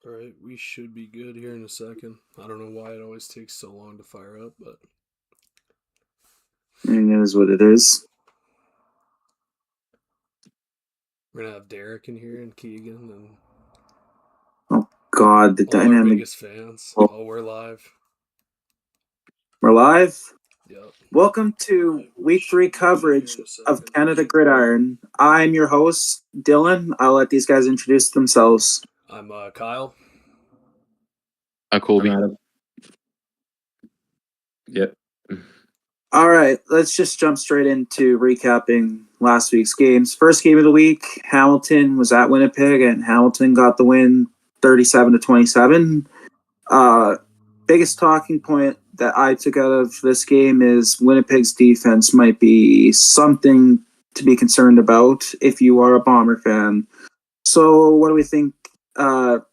All right, we should be good here in a second. I don't know why it always takes so long to fire up, but And it is what it is. we're gonna have Derek in here and Keegan and Oh God, the all our dynamic. biggest fans. Oh, Oh, we're live. we're live. Yep. Welcome All to right, we week three should be good here coverage in a of second. Canada Gridiron. I'm your host, Dylan. I'll let these guys introduce themselves. I'm Kyle. I'm Colby. Adam. Yep. All right, let's just jump straight into recapping last week's games. First game of the week, Hamilton was at Winnipeg, and Hamilton got the win 37-27. Biggest talking point that I took out of this game is Winnipeg's defense might be something to be concerned about if you are a Bomber fan. So, what do we think?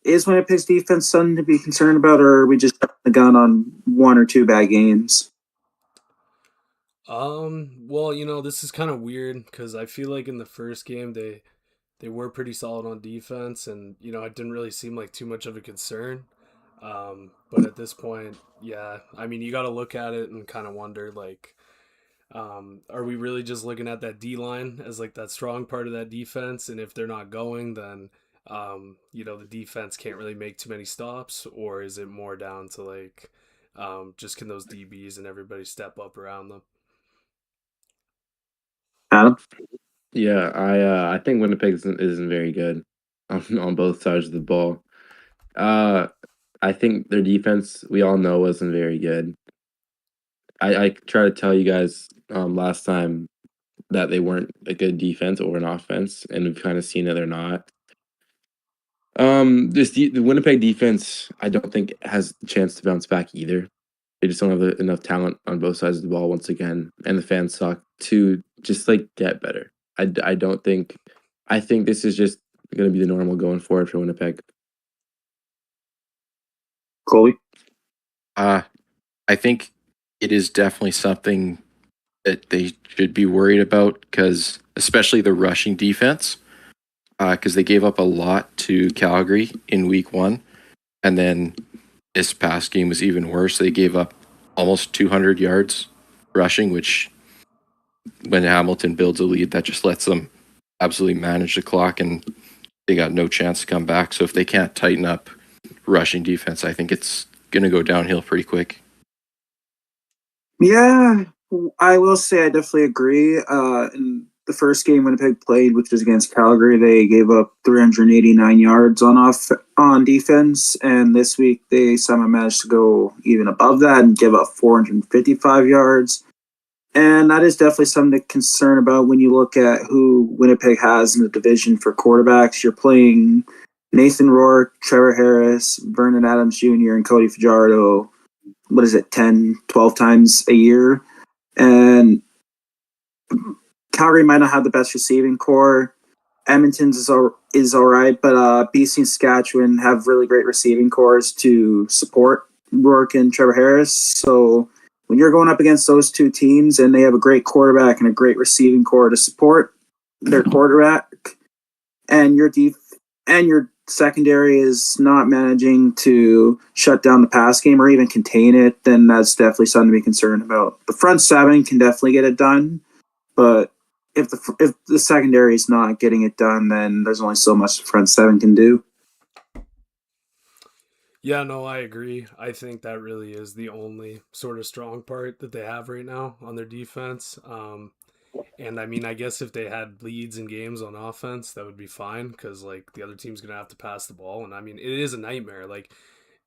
Is Winnipeg's defense something to be concerned about, or are we just jumping the gun on one or two bad games? Well, this is kind of weird because I feel like in the first game they were pretty solid on defense, and it didn't really seem like too much of a concern. But at this point, yeah, I mean, you got to look at it and kind of wonder, like, are we really just looking at that D line as like that strong part of that defense? And if they're not going, then the defense can't really make too many stops, or is it more down to like just can those DBs and everybody step up around them? Adam? Yeah, I think Winnipeg isn't very good on both sides of the ball. I think their defense, we all know, wasn't very good. I tried to tell you guys last time that they weren't a good defense or an offense, and we've kind of seen that they're not. The Winnipeg defense, I don't think has a chance to bounce back either. They just don't have enough talent on both sides of the ball once again, and the fans suck to just like get better. I don't think. I think this is just going to be the normal going forward for Winnipeg. Colby? I think it is definitely something that they should be worried about because, especially the rushing defense, because they gave up a lot to Calgary in week one. And then this past game was even worse. They gave up almost 200 yards rushing, which when Hamilton builds a lead, that just lets them absolutely manage the clock and they got no chance to come back. So if they can't tighten up rushing defense, I think it's going to go downhill pretty quick. Yeah, I will say I definitely agree. In the first game Winnipeg played, which was against Calgary, they gave up 389 yards on defense, and this week they somehow managed to go even above that and give up 455 yards. And that is definitely something to concern about when you look at who Winnipeg has in the division for quarterbacks. You're playing Nathan Rourke, Trevor Harris, Vernon Adams Jr., and Cody Fajardo. What is it, 10, 12 times a year? And Calgary might not have the best receiving core. Edmonton's is all right, but BC and Saskatchewan have really great receiving cores to support Rourke and Trevor Harris. So when you're going up against those two teams and they have a great quarterback and a great receiving core to support their quarterback, and your secondary is not managing to shut down the pass game or even contain it, then that's definitely something to be concerned about. The front seven can definitely get it done, but if the secondary is not getting it done, then there's only so much the front seven can do. Yeah, no, I agree. I think that really is the only sort of strong part that they have right now on their defense. And I mean, I guess if they had leads in games on offense, that would be fine because like the other team's gonna have to pass the ball, and I mean, it is a nightmare. Like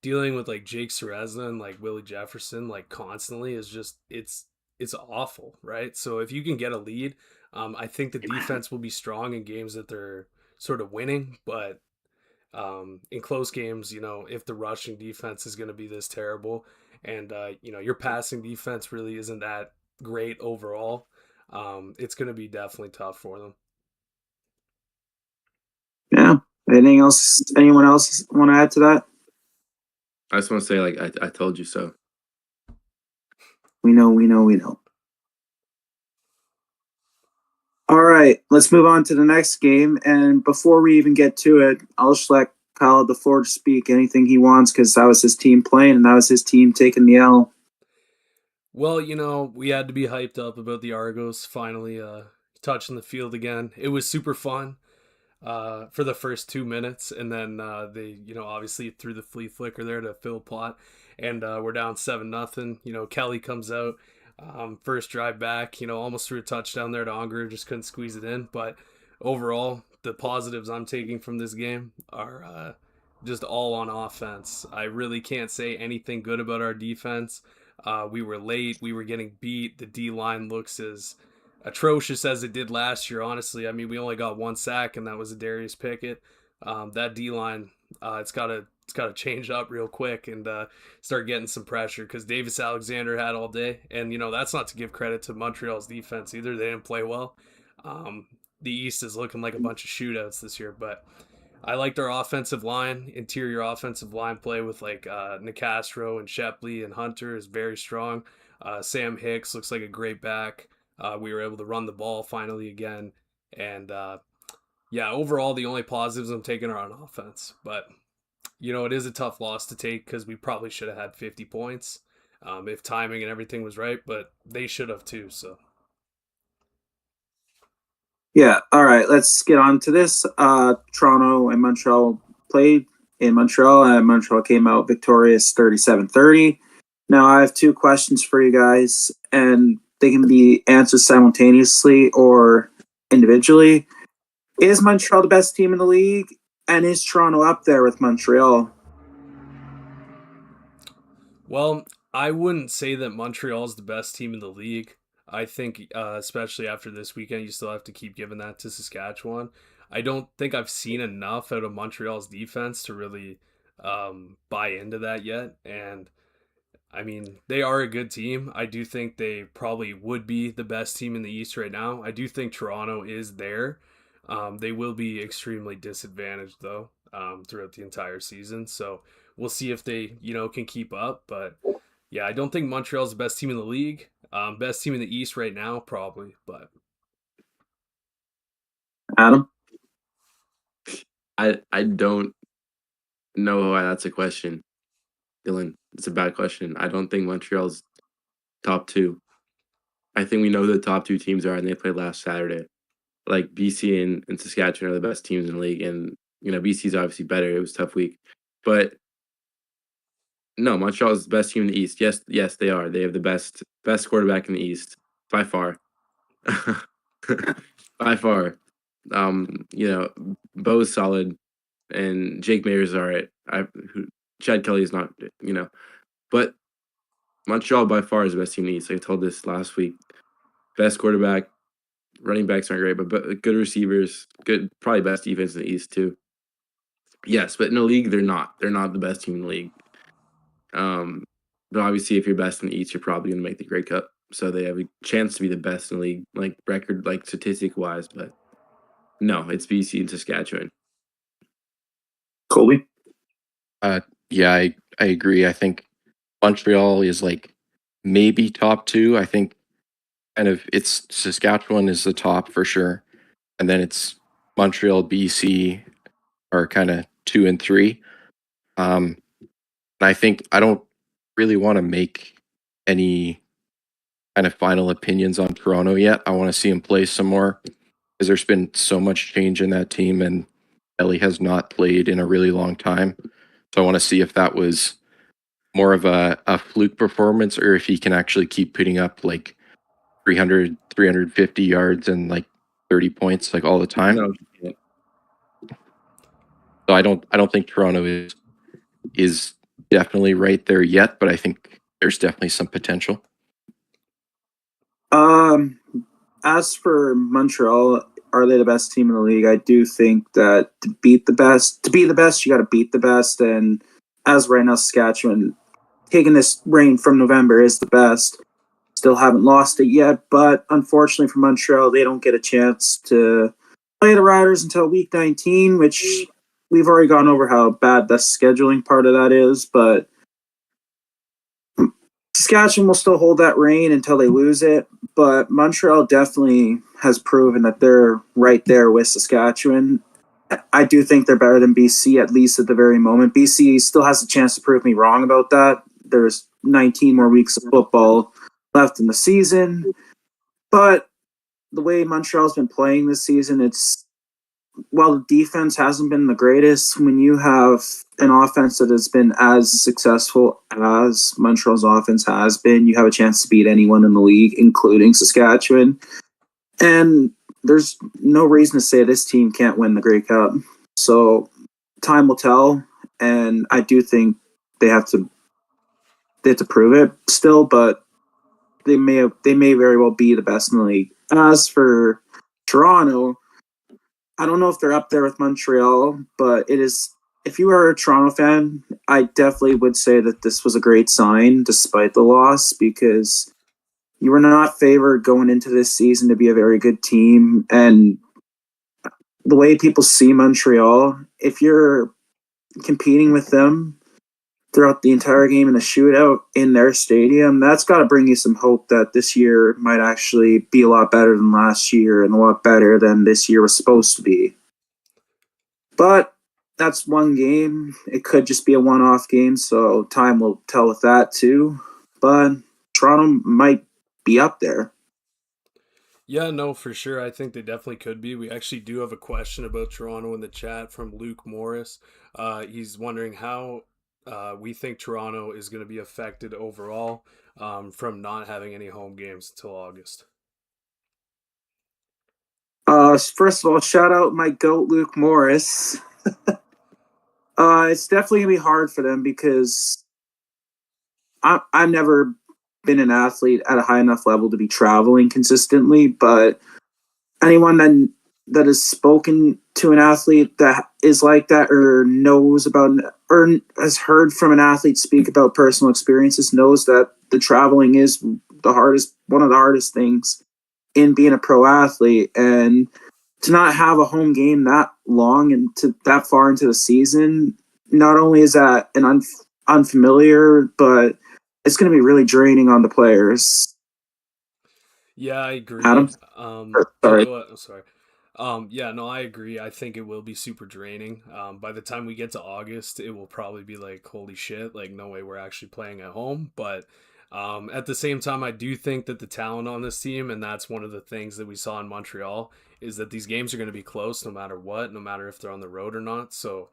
dealing with like Jake Serezna and like Willie Jefferson like constantly is just it's awful, right? So if you can get a lead, I think the defense will be strong in games that they're sort of winning, but in close games, if the rushing defense is going to be this terrible and, your passing defense really isn't that great overall, it's going to be definitely tough for them. Yeah. Anything else? Anyone else want to add to that? I just want to say, like, I told you so. We know. All right, let's move on to the next game. And before we even get to it, I'll just let Kyle the floor to speak anything he wants because that was his team playing and that was his team taking the L. Well, we had to be hyped up about the Argos finally touching the field again. It was super fun for the first 2 minutes, and then they, obviously threw the flea flicker there to Phil Plot, and we're down 7-0. Kelly comes out, first drive back, almost threw a touchdown there to Unger, just couldn't squeeze it in. But overall, the positives I'm taking from this game are just all on offense. I really can't say anything good about our defense. We were late. We were getting beat. The D-line looks as atrocious as it did last year, honestly. I mean, we only got one sack, and that was a Darius Pickett. That D-line, it's got to change up real quick and start getting some pressure because Davis Alexander had all day. And, that's not to give credit to Montreal's defense either. They didn't play well. The East is looking like a bunch of shootouts this year, but I liked our offensive line, interior offensive line play with like Nicastro and Shepley and Hunter is very strong. Sam Hicks looks like a great back. We were able to run the ball finally again. And yeah, overall, the only positives I'm taking are on offense. But, it is a tough loss to take because we probably should have had 50 points if timing and everything was right, but they should have too, so. Yeah, all right, let's get on to this. Toronto and Montreal played in Montreal, and Montreal came out victorious 37-30. Now, I have two questions for you guys, and they can be answered simultaneously or individually. Is Montreal the best team in the league, and is Toronto up there with Montreal? Well, I wouldn't say that Montreal's the best team in the league. I think, especially after this weekend, you still have to keep giving that to Saskatchewan. I don't think I've seen enough out of Montreal's defense to really buy into that yet. And I mean, they are a good team. I do think they probably would be the best team in the East right now. I do think Toronto is there. They will be extremely disadvantaged, though, throughout the entire season. So we'll see if they, can keep up. But yeah, I don't think Montreal's the best team in the league. Best team in the East right now, probably. But Adam? I don't know why that's a question, Dylan. It's a bad question. I don't think Montreal's top two. I think we know who the top two teams are, and they played last Saturday. Like BC and Saskatchewan are the best teams in the league, and BC's obviously better. It was a tough week, but no, Montreal is the best team in the East. Yes, they are. They have the best quarterback in the East by far, by far. Bo's solid, and Jake Mayer's all right. Chad Kelly is not, but Montreal by far is the best team in the East. I told this last week. Best quarterback, running backs aren't great, but good receivers, good, probably best defense in the East too. Yes, but in the league, they're not. They're not the best team in the league. But obviously, if you're best in the East, you're probably going to make the Grey Cup. So they have a chance to be the best in the league, like record, like statistic wise. But no, it's BC and Saskatchewan. Colby? Yeah, I agree. I think Montreal is like maybe top two. I think kind of it's Saskatchewan is the top for sure. And then it's Montreal, BC are kind of 2 and 3. And I think I don't really want to make any kind of final opinions on Toronto yet. I want to see him play some more because there's been so much change in that team, and Ellie has not played in a really long time. So I want to see if that was more of a fluke performance or if he can actually keep putting up like 300, 350 yards and like 30 points like all the time. No. So I don't think Toronto is definitely right there yet, but I think there's definitely some potential. As for Montreal, are they the best team in the league? I do think that to be the best, you got to beat the best. And as right now, Saskatchewan, taking this reign from November, is the best. Still haven't lost it yet, but unfortunately for Montreal, they don't get a chance to play the Riders until week 19, which we've already gone over how bad the scheduling part of that is, but Saskatchewan will still hold that reign until they lose it, but Montreal definitely has proven that they're right there with Saskatchewan. I do think they're better than BC, at least at the very moment. BC still has a chance to prove me wrong about that. There's 19 more weeks of football left in the season. But the way Montreal's been playing this season, while the defense hasn't been the greatest, when you have an offense that has been as successful as Montreal's offense has been, you have a chance to beat anyone in the league, including Saskatchewan. And there's no reason to say this team can't win the Grey Cup. So time will tell, and I do think they have to prove it still, but they may very well be the best in the league. As for Toronto, I don't know if they're up there with Montreal, but it is. If you are a Toronto fan, I definitely would say that this was a great sign, despite the loss, because you were not favored going into this season to be a very good team. And the way people see Montreal, if you're competing with them throughout the entire game in a shootout in their stadium, that's got to bring you some hope that this year might actually be a lot better than last year and a lot better than this year was supposed to be. But that's one game. It could just be a one-off game, so time will tell with that too. But Toronto might be up there. Yeah, no, for sure. I think they definitely could be. We actually do have a question about Toronto in the chat from Luke Morris. He's wondering how we think Toronto is going to be affected overall from not having any home games until August. First of all, shout out my goat, Luke Morris. It's definitely going to be hard for them because I've never been an athlete at a high enough level to be traveling consistently, but anyone that has spoken to an athlete that is like that or knows about or has heard from an athlete speak about personal experiences knows that the traveling is one of the hardest things in being a pro athlete. And to not have a home game that long and to that far into the season, not only is that an unfamiliar, but it's going to be really draining on the players. Yeah, I agree. Adam? Yeah, Sorry. go ahead. I'm sorry. Yeah, no, I agree. I think it will be super draining. By the time we get to August, it will probably be like, holy shit, like, no way we're actually playing at home. But at the same time, I do think that the talent on this team, and that's one of the things that we saw in Montreal, is that these games are going to be close no matter what, no matter if they're on the road or not. So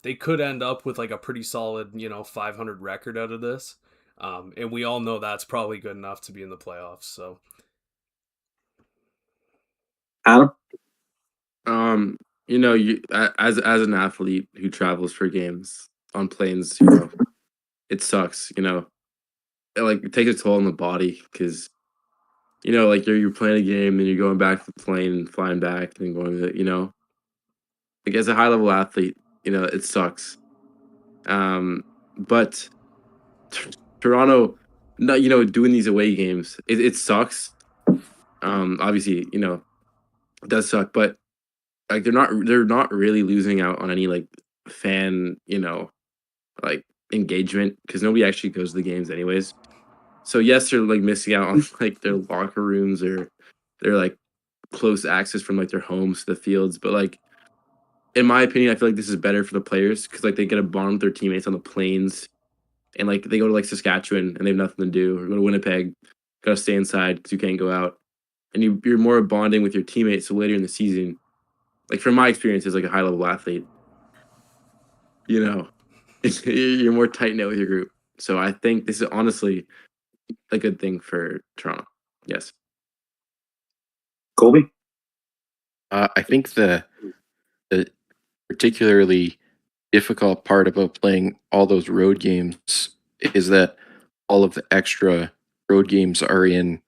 they could end up with like a pretty solid, 500 record out of this. And we all know that's probably good enough to be in the playoffs. So. Adam? You as an athlete who travels for games on planes, it sucks. It takes a toll on the body because like you're playing a game and you're going back to the plane and flying back and going to like as a high level athlete, it sucks. But Toronto, not doing these away games, it sucks. Obviously, it does suck, but like they're not really losing out on any like fan, like engagement because nobody actually goes to the games anyways. So yes, they're like missing out on like their locker rooms or their like close access from like their homes to the fields. But like in my opinion, I feel like this is better for the players because like they get a bond with their teammates on the planes and like they go to like Saskatchewan and they have nothing to do or go to Winnipeg, gotta stay inside because you can't go out. And you're more bonding with your teammates. So later in the season, like from my experience as like a high level athlete, you're more tight knit with your group. So I think this is honestly a good thing for Toronto. Yes. Colby? I think the particularly difficult part about playing all those road games is that all of the extra road games are in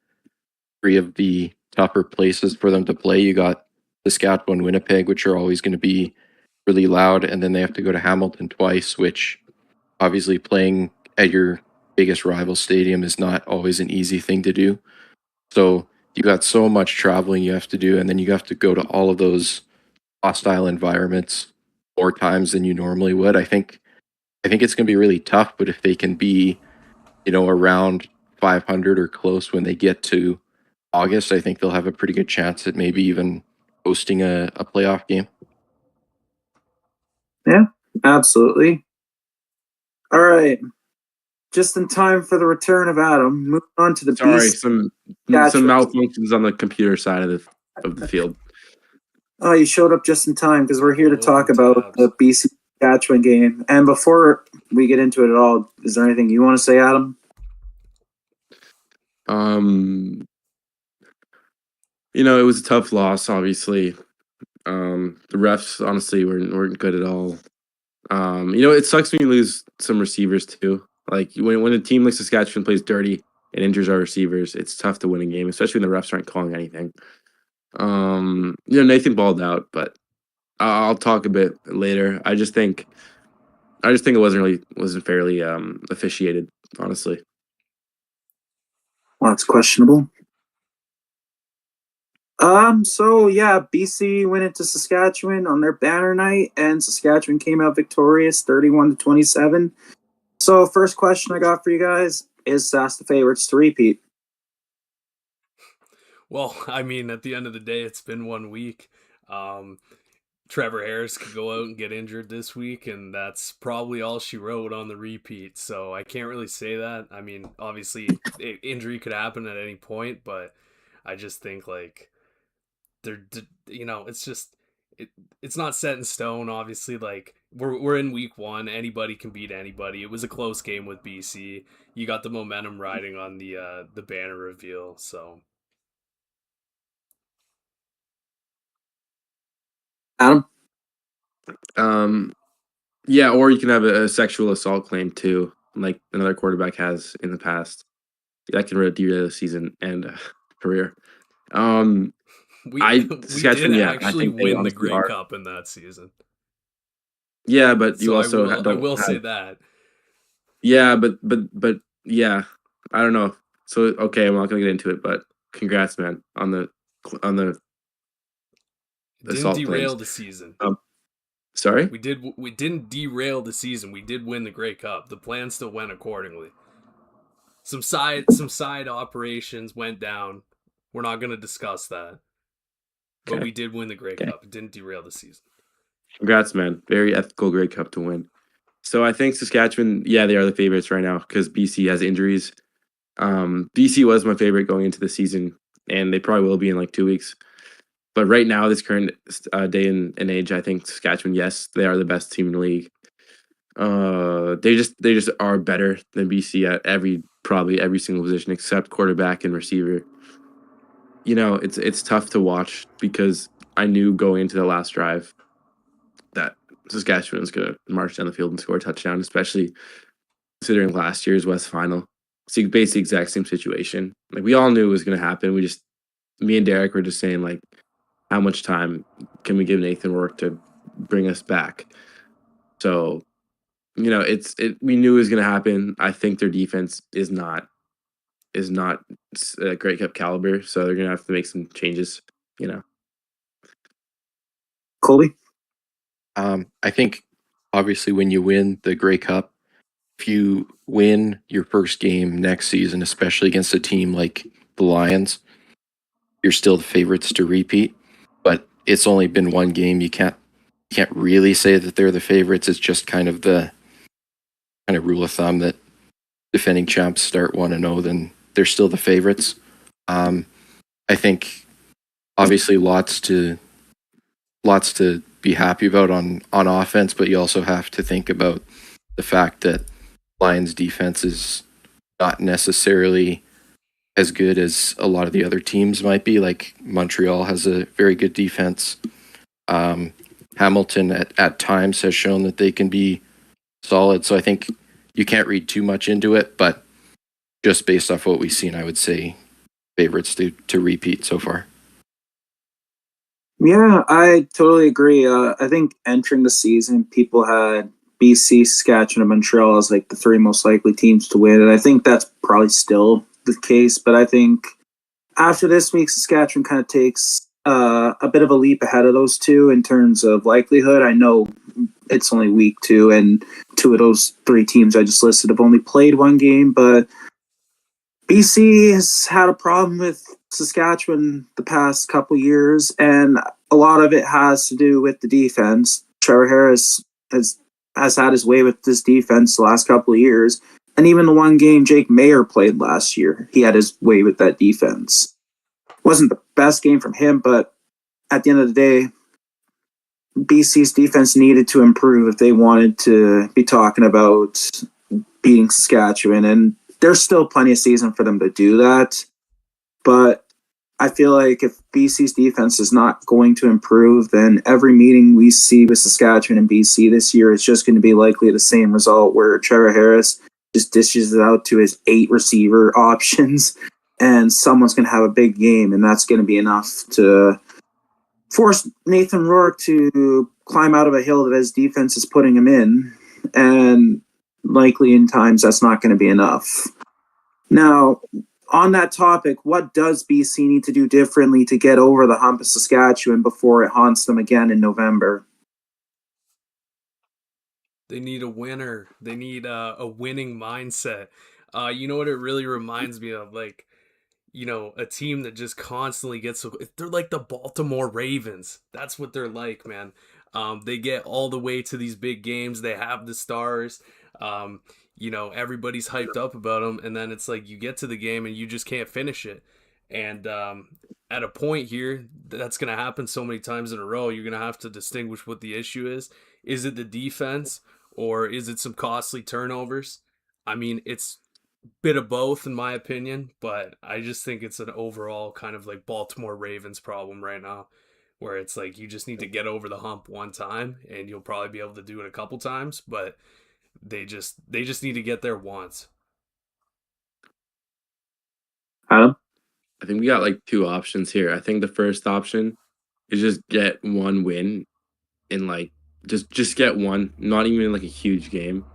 three of the tougher places for them to play. You got Saskatchewan, Winnipeg, which are always going to be really loud, and then they have to go to Hamilton twice, which obviously playing at your biggest rival stadium is not always an easy thing to do. So you got so much traveling you have to do, and then you have to go to all of those hostile environments more times than you normally would. I think it's going to be really tough, but if they can be, around 500 or close when they get to August, I think they'll have a pretty good chance at maybe even hosting a playoff game. Yeah, absolutely. All right. Just in time for the return of Adam. Moving on to the Sorry, Beast. some Saskatchewan. malfunctions on the computer side of the field. Oh, you showed up just in time because we're here to talk Open about tabs. the BC Saskatchewan game. And before we get into it at all, is there anything you want to say, Adam? It was a tough loss, obviously. The refs honestly weren't good at all. It sucks when you lose some receivers too. Like when a team like Saskatchewan plays dirty and injures our receivers, it's tough to win a game, especially when the refs aren't calling anything. Nathan balled out, but I'll talk a bit later. I just think it wasn't fairly officiated, honestly. Well, it's questionable. So yeah, BC went into Saskatchewan on their banner night, and Saskatchewan came out victorious, 31-27. So first question I got for you guys is Sask the favorites to repeat? Well, I mean, at the end of the day, it's been 1 week. Um, Trevor Harris could go out and get injured this week, and that's probably all she wrote on the repeat. So I can't really say that. I mean, obviously, injury could happen at any point, but I just think like it's just it, it's not set in stone. Obviously, like we're in week 1. Anybody can beat anybody. It was a close game with BC. You got the momentum riding on the banner reveal. So Adam? Yeah, or you can have a sexual assault claim too, like another quarterback has in the past. That can really derail the season and career. we we did Saskatchewan, yeah, I actually think they win the honestly Grey are. Cup in that season. Yeah, but you So I also will I don't will have. say that. Yeah, but yeah, I don't know. So okay, I'm not gonna get into it, but congrats, man, on the Didn't assault claims. derail the season. Sorry. We didn't derail the season. We did win the Grey Cup. The plan still went accordingly. Some side operations went down. We're not going to discuss that. But Okay. we did win the Grey Okay. Cup. It didn't derail the season. Congrats, man. Very ethical Grey Cup to win. So I think Saskatchewan, yeah, they are the favorites right now because BC has injuries. BC was my favorite going into the season, and they probably will be in like 2 weeks. But right now, this current day and age, I think Saskatchewan, yes, they are the best team in the league. They just are better than BC at probably every single position except quarterback and receiver. It's tough to watch because I knew going into the last drive that Saskatchewan was going to march down the field and score a touchdown, especially considering last year's West Final. It's basically the exact same situation. Like we all knew it was going to happen. Me and Derek were just saying like, how much time can we give Nathan Rourke to bring us back? So we knew it was going to happen. I think their defense is not a Grey Cup caliber, so they're going to have to make some changes. Colby? I think obviously when you win the Grey Cup, if you win your first game next season, especially against a team like the Lions, you're still the favorites to repeat. But it's only been one game. You can't really say that they're the favorites. It's just kind of the rule of thumb that defending champs start 1-0, then they're still the favorites. I think obviously lots to be happy about on offense, but you also have to think about the fact that Lions defense is not necessarily as good as a lot of the other teams might be. Like Montreal has a very good defense. Hamilton at times has shown that they can be solid. So I think you can't read too much into it, but just based off what we've seen, I would say favorites to repeat so far. Yeah, I totally agree. I think entering the season, people had BC, Saskatchewan, and Montreal as like the 3 most likely teams to win, and I think that's probably still the case. But I think after this week, Saskatchewan kind of takes a bit of a leap ahead of those two in terms of likelihood. I know it's only week 2, and 2 of those 3 teams I just listed have only played one game, but BC has had a problem with Saskatchewan the past couple years, and a lot of it has to do with the defense. Trevor Harris has had his way with this defense the last couple of years. And even the one game Jake Mayer played last year, he had his way with that defense. Wasn't the best game from him, but at the end of the day, BC's defense needed to improve if they wanted to be talking about beating Saskatchewan. And there's still plenty of season for them to do that. But I feel like if BC's defense is not going to improve, then every meeting we see with Saskatchewan and BC this year is just going to be likely the same result, where Trevor Harris just dishes it out to his 8 receiver options, and someone's going to have a big game, and that's going to be enough to force Nathan Rourke to climb out of a hill that his defense is putting him in, and likely in times that's not going to be enough. Now, on that topic, what does BC need to do differently to get over the hump of Saskatchewan before it haunts them again in November? They need a winner. They need a winning mindset. You know what it really reminds me of? Like, you know, a team that just constantly gets... They're like the Baltimore Ravens. That's what they're like, man. They get all the way to these big games. They have the stars. You know, everybody's hyped up about them, and then it's like you get to the game and you just can't finish it. And at a point here, that's going to happen so many times in a row, you're going to have to distinguish what the issue is. Is it the defense, or is it some costly turnovers? I mean, it's a bit of both in my opinion, but I just think it's an overall kind of like Baltimore Ravens problem right now, where it's like you just need to get over the hump one time, and you'll probably be able to do it a couple times, but they just need to get there once. Adam? I think we got like 2 options here. I think the first option is just get one win and like just get one, not even like a huge game.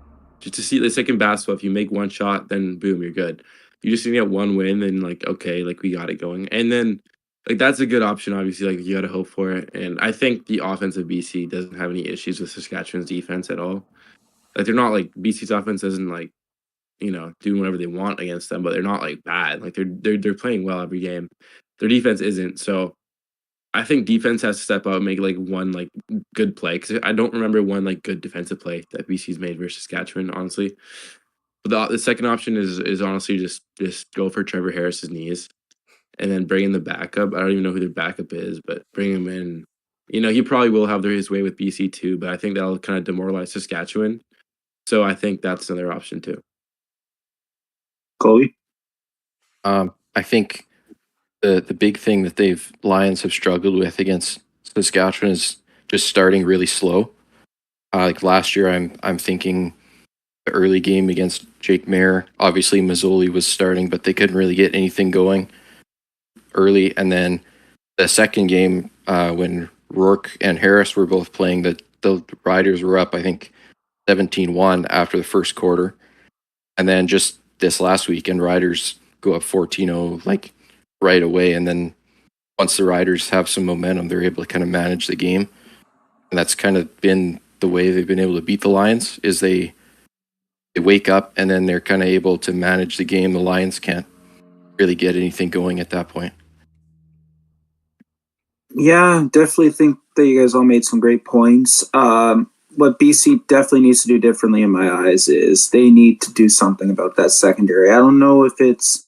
Just to see, it's like in basketball, if you make one shot, then boom, you're good. You just need to get one win, and like, okay, like we got it going. And then like that's a good option, obviously, like you gotta hope for it. And I think the offense of BC doesn't have any issues with Saskatchewan's defense at all. Like they're not like BC's offense doesn't like, you know, doing whatever they want against them, but they're not like bad. Like they're playing well every game. Their defense isn't. So I think defense has to step up and make like one like good play, because I don't remember one like good defensive play that BC's made versus Saskatchewan, honestly. But the second option is honestly just go for Trevor Harris's knees and then bring in the backup. I don't even know who their backup is, but bring him in. You know, he probably will have his way with BC too, but I think that'll kind of demoralize Saskatchewan. So I think that's another option too. Colby? I think the big thing that Lions have struggled with against Saskatchewan is just starting really slow. Like last year, I'm thinking the early game against Jake Mayer. Obviously, Mazzoli was starting, but they couldn't really get anything going early. And then the second game, when Rourke and Harris were both playing, the Riders were up, I think, 17-1 after the first quarter. And then just this last weekend, Riders go up 14-0 like right away. And then once the Riders have some momentum, they're able to kind of manage the game. And that's kind of been the way they've been able to beat the Lions, is they wake up and then they're kind of able to manage the game. The Lions can't really get anything going at that point. Yeah, definitely think that you guys all made some great points. What BC definitely needs to do differently in my eyes is they need to do something about that secondary. I don't know if it's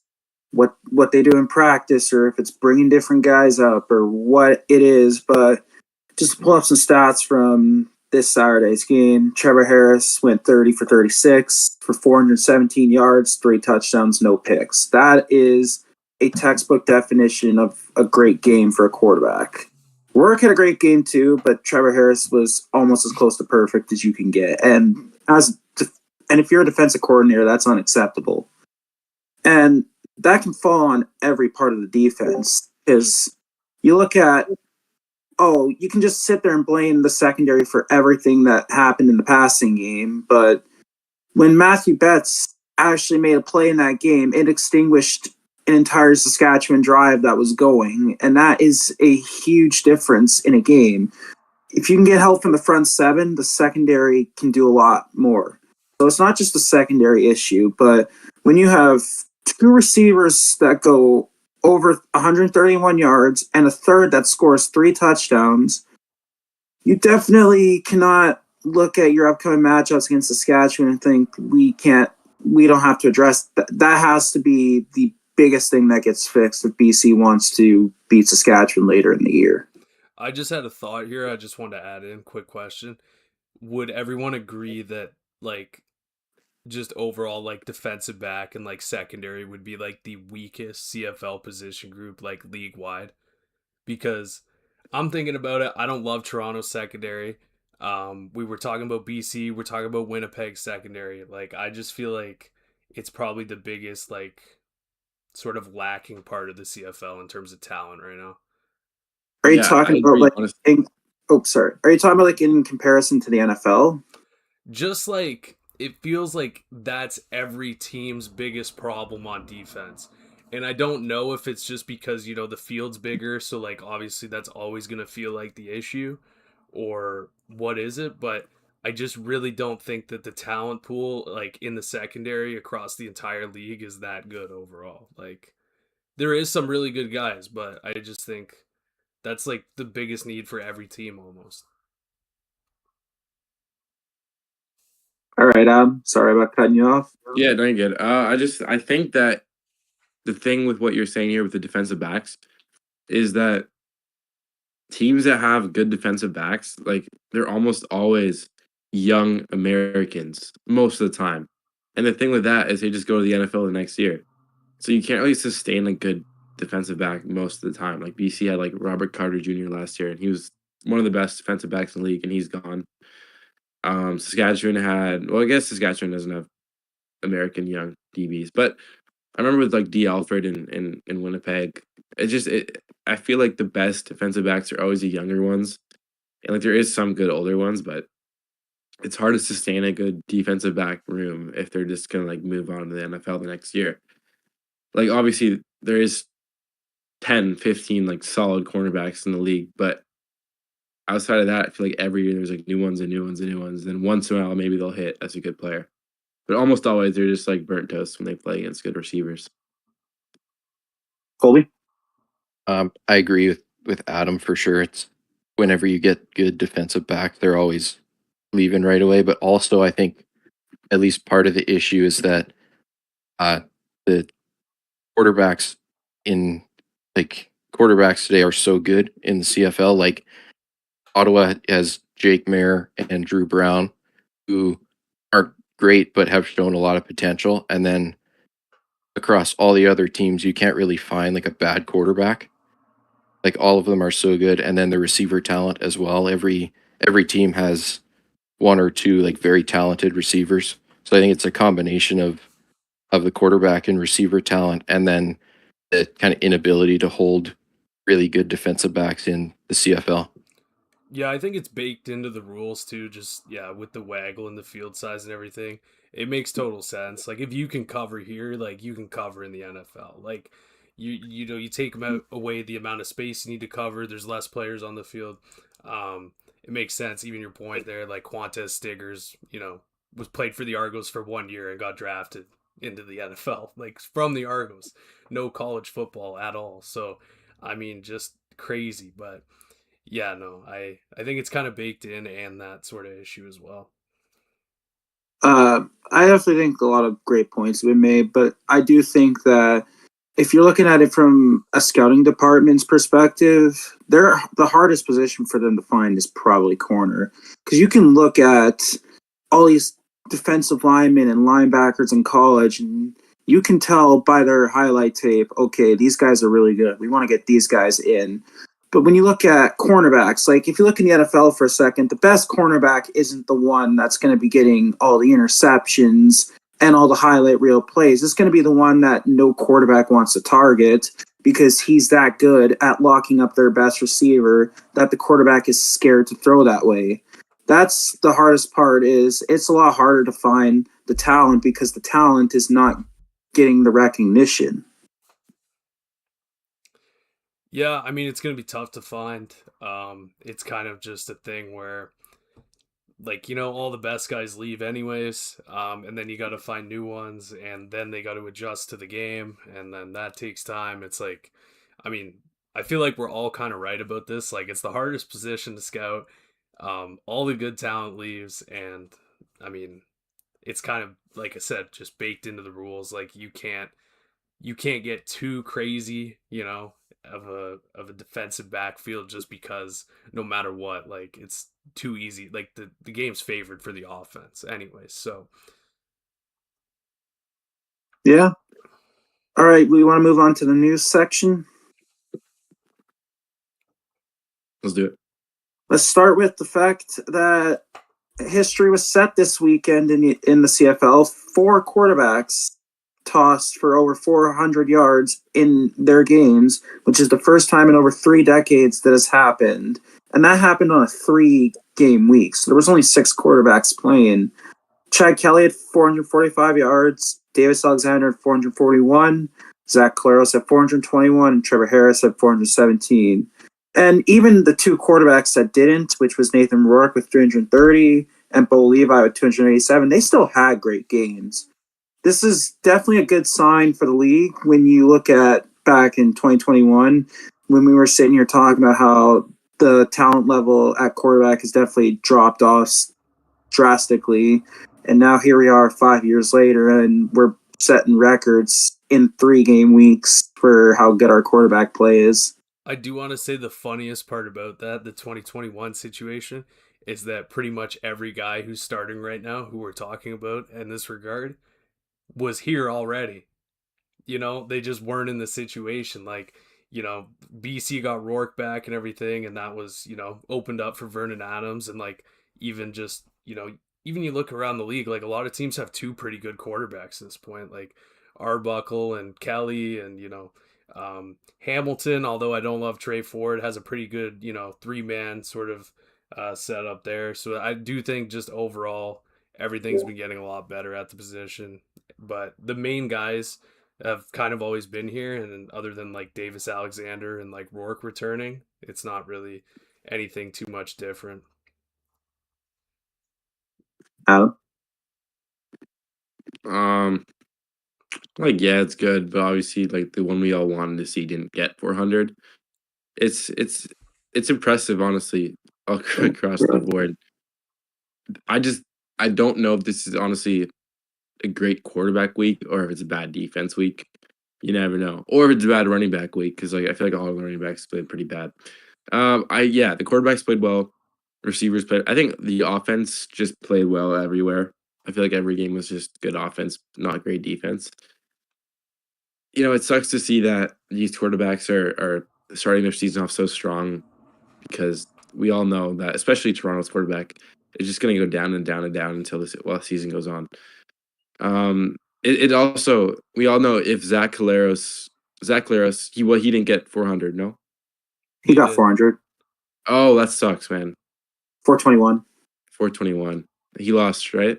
what they do in practice, or if it's bringing different guys up, or what it is, but just to pull up some stats from this Saturday's game, Trevor Harris went 30 for 36 for 417 yards, 3 touchdowns, no picks. That is a textbook definition of a great game for a quarterback. Rourke had a great game too, but Trevor Harris was almost as close to perfect as you can get. And if you're a defensive coordinator, that's unacceptable. And that can fall on every part of the defense, because you look at, you can just sit there and blame the secondary for everything that happened in the passing game. But when Matthew Betts actually made a play in that game, it extinguished an entire Saskatchewan drive that was going. And that is a huge difference in a game. If you can get help from the front 7, the secondary can do a lot more. So it's not just a secondary issue, but when you have 2 receivers that go over 131 yards and a third that scores 3 touchdowns, you definitely cannot look at your upcoming matchups against Saskatchewan and think we don't have to address that. That has to be the biggest thing that gets fixed if BC wants to beat Saskatchewan later in the year. I just had a thought here. I just wanted to add in quick question. Would everyone agree that like just overall like defensive back and like secondary would be like the weakest CFL position group like league wide? Because I'm thinking about it. I don't love Toronto's secondary. We were talking about BC. We're talking about Winnipeg secondary. Like I just feel like it's probably the biggest like sort of lacking part of the CFL in terms of talent right now. Are you Yeah, I talking about agree. like Honestly, sorry. Are you talking about like in comparison to the NFL? Just like it feels like that's every team's biggest problem on defense. And I don't know if it's just because, the field's bigger, so like obviously that's always going to feel like the issue or what is it, but I just really don't think that the talent pool like in the secondary across the entire league is that good overall. Like there is some really good guys, but I just think that's like the biggest need for every team almost. All right, sorry about cutting you off. yeah, no, you're good. I think that the thing with what you're saying here with the defensive backs is that teams that have good defensive backs, like they're almost always young Americans most of the time. And the thing with that is they just go to the NFL the next year. So you can't really sustain a good defensive back most of the time. Like BC had like Robert Carter Jr. last year, and he was one of the best defensive backs in the league, and he's gone. Saskatchewan had, well, I guess Saskatchewan doesn't have American young DBs, but I remember with like D. Alfred in Winnipeg, I feel like the best defensive backs are always the younger ones, and like there is some good older ones, but it's hard to sustain a good defensive back room if they're just gonna like move on to the NFL the next year. Like obviously there is 10, 15 like solid cornerbacks in the league, but outside of that, I feel like every year there's like new ones and new ones and new ones. Then once in a while, maybe they'll hit as a good player. But almost always they're just like burnt toast when they play against good receivers. Colby? I agree with Adam for sure. It's whenever you get good defensive back, they're always leaving right away. But also, I think at least part of the issue is that uh, the quarterbacks in quarterbacks today are so good in the CFL. Like Ottawa has Jake Mayer and Drew Brown, who are great but have shown a lot of potential. And then across all the other teams, you can't really find like a bad quarterback. Like all of them are so good, and then the receiver talent as well. Every team has one or two like very talented receivers. So I think it's a combination of the quarterback and receiver talent, and then the kind of inability to hold really good defensive backs in the CFL. Yeah, I think it's baked into the rules too. Just yeah, with the waggle and the field size and everything, it makes total sense. Like if you can cover here, like you can cover in the NFL. Like you take away the amount of space you need to cover. There's less players on the field. It makes sense. Even your point there, like Qantas Stiggers, was played for the Argos for 1 year and got drafted into the NFL, like from the Argos. No college football at all. So, I mean, just crazy, but. Yeah, no, I think it's kind of baked in and that sort of issue as well. I definitely think a lot of great points have been made, but I do think that if you're looking at it from a scouting department's perspective, the hardest position for them to find is probably corner, because you can look at all these defensive linemen and linebackers in college, and you can tell by their highlight tape, okay, these guys are really good. We want to get these guys in. But when you look at cornerbacks, like if you look in the NFL for a second, the best cornerback isn't the one that's going to be getting all the interceptions and all the highlight reel plays. It's going to be the one that no quarterback wants to target because he's that good at locking up their best receiver that the quarterback is scared to throw that way. That's the hardest part. Is it's a lot harder to find the talent because the talent is not getting the recognition. Yeah, I mean it's gonna be tough to find. It's kind of just a thing where, like all the best guys leave anyways, and then you got to find new ones, and then they got to adjust to the game, and then that takes time. It's like, I mean, I feel like we're all kind of right about this. Like it's the hardest position to scout. All the good talent leaves, and I mean, it's kind of like I said, just baked into the rules. Like you can't get too crazy, of a defensive backfield just because no matter what, like it's too easy. Like the game's favored for the offense, anyways. So Yeah. All right, we want to move on to the news section. Let's do it. Let's start with the fact that history was set this weekend in the CFL. 4 quarterbacks tossed for over 400 yards in their games, which is the first time in over 3 decades that has happened. And that happened on a 3-game week. So there was only 6 quarterbacks playing. Chad Kelly had 445 yards, Davis Alexander had 441, Zach Claros had 421, and Trevor Harris had 417. And even the 2 quarterbacks that didn't, which was Nathan Rourke with 330 and Bo Levi with 287, they still had great games. This is definitely a good sign for the league when you look at back in 2021 when we were sitting here talking about how the talent level at quarterback has definitely dropped off drastically. And now here we are 5 years later, and we're setting records in 3-game weeks for how good our quarterback play is. I do want to say the funniest part about that, the 2021 situation, is that pretty much every guy who's starting right now, who we're talking about in this regard, was here already. They just weren't in the situation. Like, BC got Rourke back and everything, and that was, opened up for Vernon Adams. And like, even just, even you look around the league, like a lot of teams have 2 pretty good quarterbacks at this point, like Arbuckle and Kelly, and Hamilton. Although I don't love Trey Ford, has a pretty good 3-man sort of setup there. So I do think just overall everything's been getting a lot better at the position. But the main guys have kind of always been here, and other than like Davis Alexander and like Rourke returning, it's not really anything too much different. Adam? Like yeah, it's good, but obviously like the one we all wanted to see didn't get 400. It's impressive, honestly, across the board. I just I don't know if this is honestly a great quarterback week or if it's a bad defense week. You never know, or if it's a bad running back week because like I feel like all the running backs played pretty bad. The quarterbacks played well, receivers played. I think the offense just played well everywhere. I feel like every game was just good offense, not great defense. It sucks to see that these quarterbacks are starting their season off so strong because we all know that, especially Toronto's quarterback, is just going to go down and down and down until the season goes on. It also, we all know if Zach Claros, he didn't get 400, no? He got 400. Oh, that sucks, man. 421. 421. He lost, right?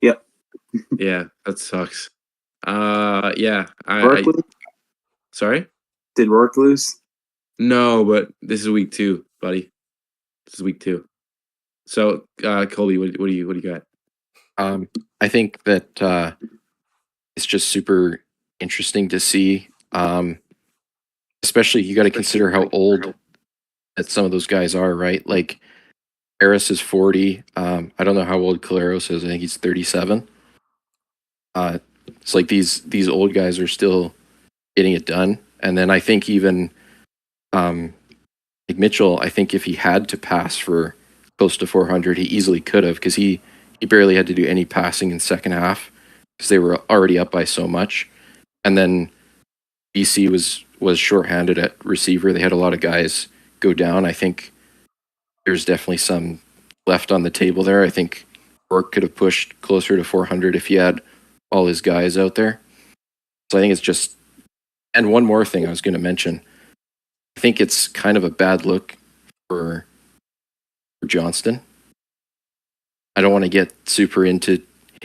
Yep. Yeah, that sucks. Sorry? Did Rourke lose? No, but this is week 2, buddy. This is week 2. So, Colby, what do you got? I think that it's just super interesting to see. Especially you got to consider how old that some of those guys are, right? Like Harris is 40. I don't know how old Caleros is. I think he's 37. It's like these old guys are still getting it done. And then I think even like Mitchell, I think if he had to pass for close to 400, he easily could have because he barely had to do any passing in second half because they were already up by so much. And then BC was shorthanded at receiver. They had a lot of guys go down. I think there's definitely some left on the table there. I think Rourke could have pushed closer to 400 if he had all his guys out there. So I think it's just, and one more thing I was going to mention. I think it's kind of a bad look for Johnston. I don't want to get super into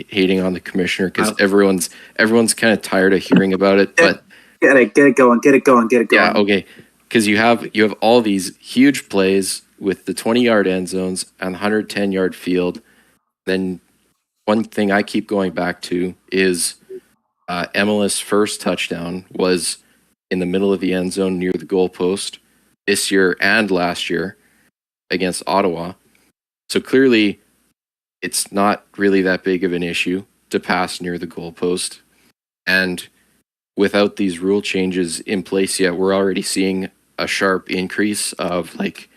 hating on the commissioner because everyone's kind of tired of hearing about it. But get it going. Yeah, okay. Because you have all these huge plays with the 20-yard end zones and the 110-yard field. Then one thing I keep going back to is Emilis' first touchdown was in the middle of the end zone near the goalpost this year and last year against Ottawa. So clearly, it's not really that big of an issue to pass near the goalpost. And without these rule changes in place yet, we're already seeing a sharp increase of like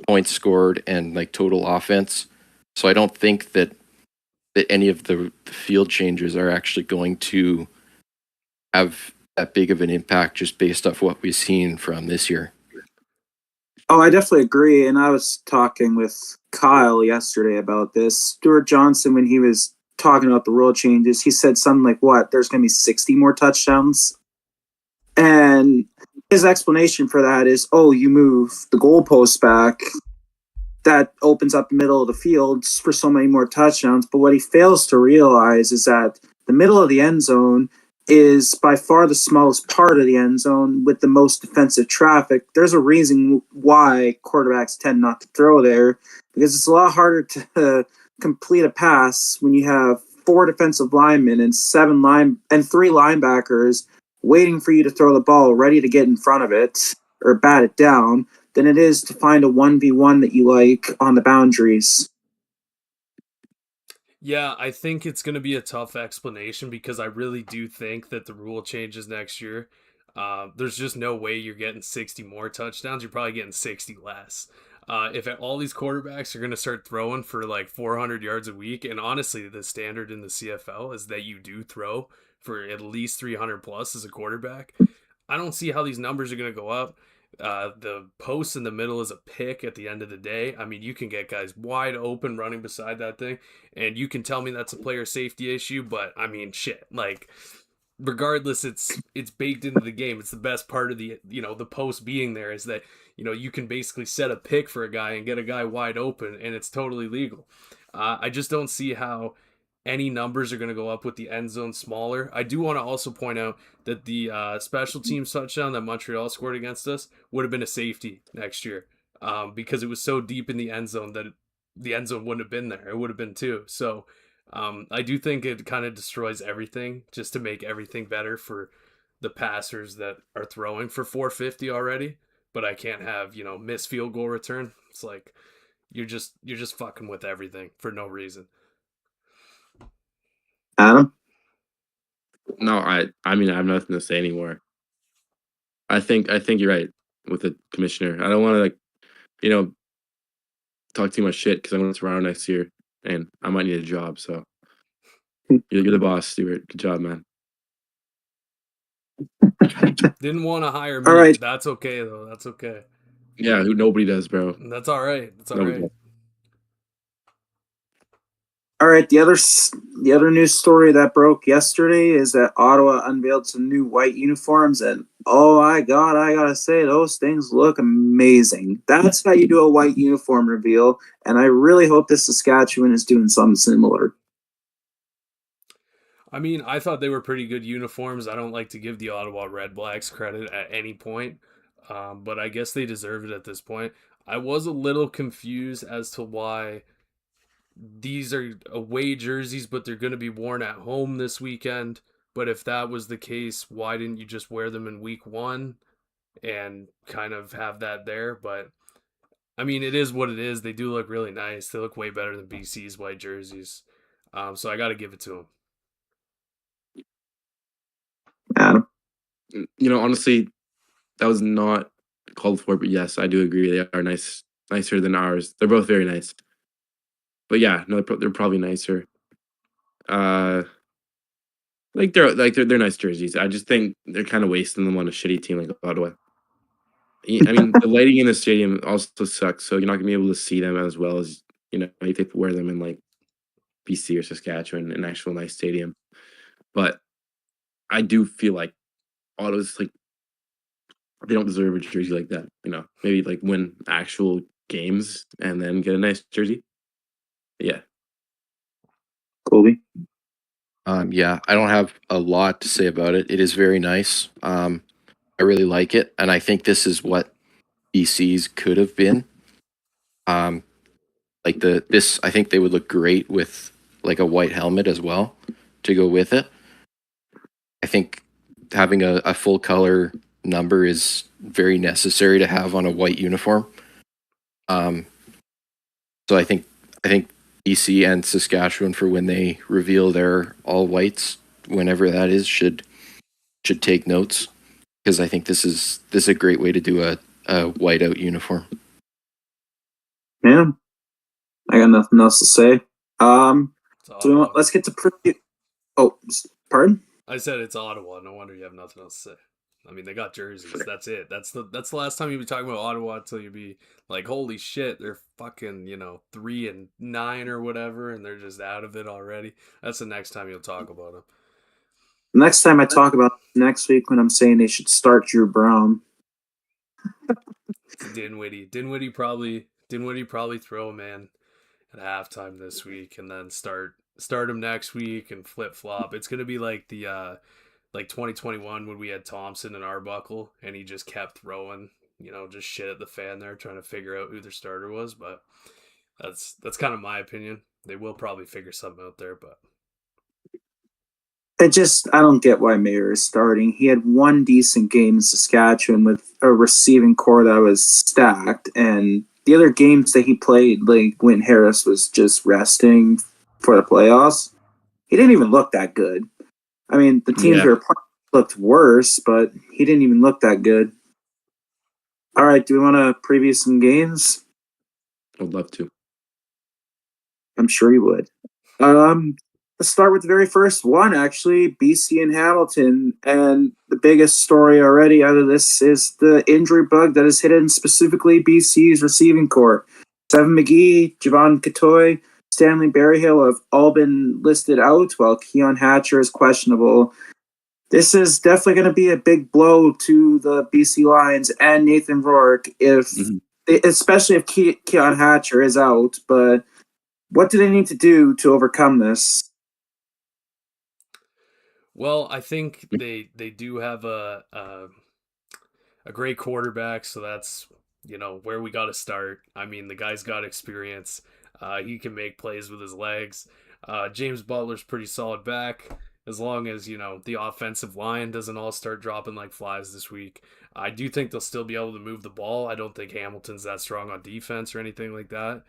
points scored and like total offense. So I don't think that any of the field changes are actually going to have that big of an impact just based off what we've seen from this year. Oh, I definitely agree. And I was talking with Kyle yesterday about this. Stuart Johnson, when he was talking about the rule changes, he said something like, what, there's going to be 60 more touchdowns? And his explanation for that is, oh, you move the goalpost back. That opens up the middle of the field for so many more touchdowns. But what he fails to realize is that the middle of the end zone is by far the smallest part of the end zone with the most defensive traffic. There's a reason why quarterbacks tend not to throw there, because it's a lot harder to complete a pass when you have 4 defensive linemen and 3 linebackers waiting for you to throw the ball, ready to get in front of it or bat it down, than it is to find a 1v1 that you like on the boundaries. Yeah, I think it's going to be a tough explanation because I really do think that the rule changes next year. There's just no way you're getting 60 more touchdowns. You're probably getting 60 less. If all these quarterbacks are going to start throwing for like 400 yards a week, and honestly, the standard in the CFL is that you do throw for at least 300 plus as a quarterback, I don't see how these numbers are going to go up. The post in the middle is a pick at the end of the day. I mean, you can get guys wide open running beside that thing, and you can tell me that's a player safety issue, but I mean, shit, like, regardless, it's baked into the game. It's the best part of the post being there is that you can basically set a pick for a guy and get a guy wide open, and it's totally legal. I just don't see how any numbers are going to go up with the end zone smaller. I do want to also point out that the special teams touchdown that Montreal scored against us would have been a safety next year, because it was so deep in the end zone that the end zone wouldn't have been there. It would have been two. So I do think it kind of destroys everything just to make everything better for the passers that are throwing for 450 already. But I can't have missed field goal return. It's like you're just fucking with everything for no reason. Adam? No, I mean I have nothing to say anymore. I think you're right with the commissioner. I don't want to talk too much shit because I'm going to Toronto next year and I might need a job. So you're the boss, Stuart. Good job, man. Didn't want to hire me. All right. That's okay though. That's okay. Yeah, nobody does, bro. That's all right. That's all Nobody right. does. All right, the other news story that broke yesterday is that Ottawa unveiled some new white uniforms, and oh my god, I gotta say, those things look amazing. That's how you do a white uniform reveal, and I really hope this Saskatchewan is doing something similar. I mean, I thought they were pretty good uniforms. I don't like to give the Ottawa Red Blacks credit at any point, but I guess they deserve it at this point. I was a little confused as to why these are away jerseys, but they're going to be worn at home this weekend. But if that was the case, why didn't you just wear them in week one and kind of have that there? But I mean, it is what it is. They do look really nice. They look way better than BC's white jerseys. So I got to give it to them. Adam? Honestly, that was not called for, but yes, I do agree. They are nicer than ours. They're both very nice. But yeah, no, they're probably nicer. They're nice jerseys. I just think they're kind of wasting them on a shitty team like Ottawa. I mean, the lighting in the stadium also sucks, so you're not gonna be able to see them as well as if they wear them in like BC or Saskatchewan, an actual nice stadium. But I do feel like Ottawa's like they don't deserve a jersey like that. Maybe like win actual games and then get a nice jersey. Yeah. Colby? Yeah, I don't have a lot to say about it. It is very nice. I really like it, and I think this is what BC's could have been. Like this, I think they would look great with like a white helmet as well to go with it. I think having a full color number is very necessary to have on a white uniform. So I think BC and Saskatchewan for when they reveal their all whites, whenever that is, should take notes because I think this is a great way to do a whiteout uniform. Yeah, I got nothing else to say. It's Ottawa. Let's get to preview. Oh, pardon? I said it's Ottawa. No wonder you have nothing else to say. I mean, they got jerseys. That's it. That's the last time you'll be talking about Ottawa until you be like, holy shit, they're fucking 3-9 or whatever, and they're just out of it already. That's the next time you'll talk about them. Next time I talk about next week when I'm saying they should start Drew Brown. Dinwiddie. Dinwiddie probably throw him in at halftime this week and then start him next week and flip flop. It's gonna be like the like 2021 when we had Thompson and Arbuckle and he just kept throwing, just shit at the fan there trying to figure out who their starter was. But that's kind of my opinion. They will probably figure something out there, but I don't get why Mayer is starting. He had one decent game in Saskatchewan with a receiving core that was stacked, and the other games that he played, like when Harris was just resting for the playoffs, he didn't even look that good. I mean, the teams we were playing looked worse, but he didn't even look that good. All right, do we want to preview some games? I'd love to. I'm sure you would. Let's start with the very first one, actually, BC and Hamilton. And the biggest story already out of this is the injury bug that has hit specifically BC's receiving core. Seven McGee, Javon Katoy, Stanley Berryhill have all been listed out, while Keon Hatcher is questionable. This is definitely going to be a big blow to the BC Lions and Nathan Rourke, especially if Keon Hatcher is out. But what do they need to do to overcome this? well, I think they do have a great quarterback, so that's where we got to start. I mean, the guy's got experience. He can make plays with his legs. James Butler's pretty solid back. As long as the offensive line doesn't all start dropping like flies this week, I do think they'll still be able to move the ball. I don't think Hamilton's that strong on defense or anything like that.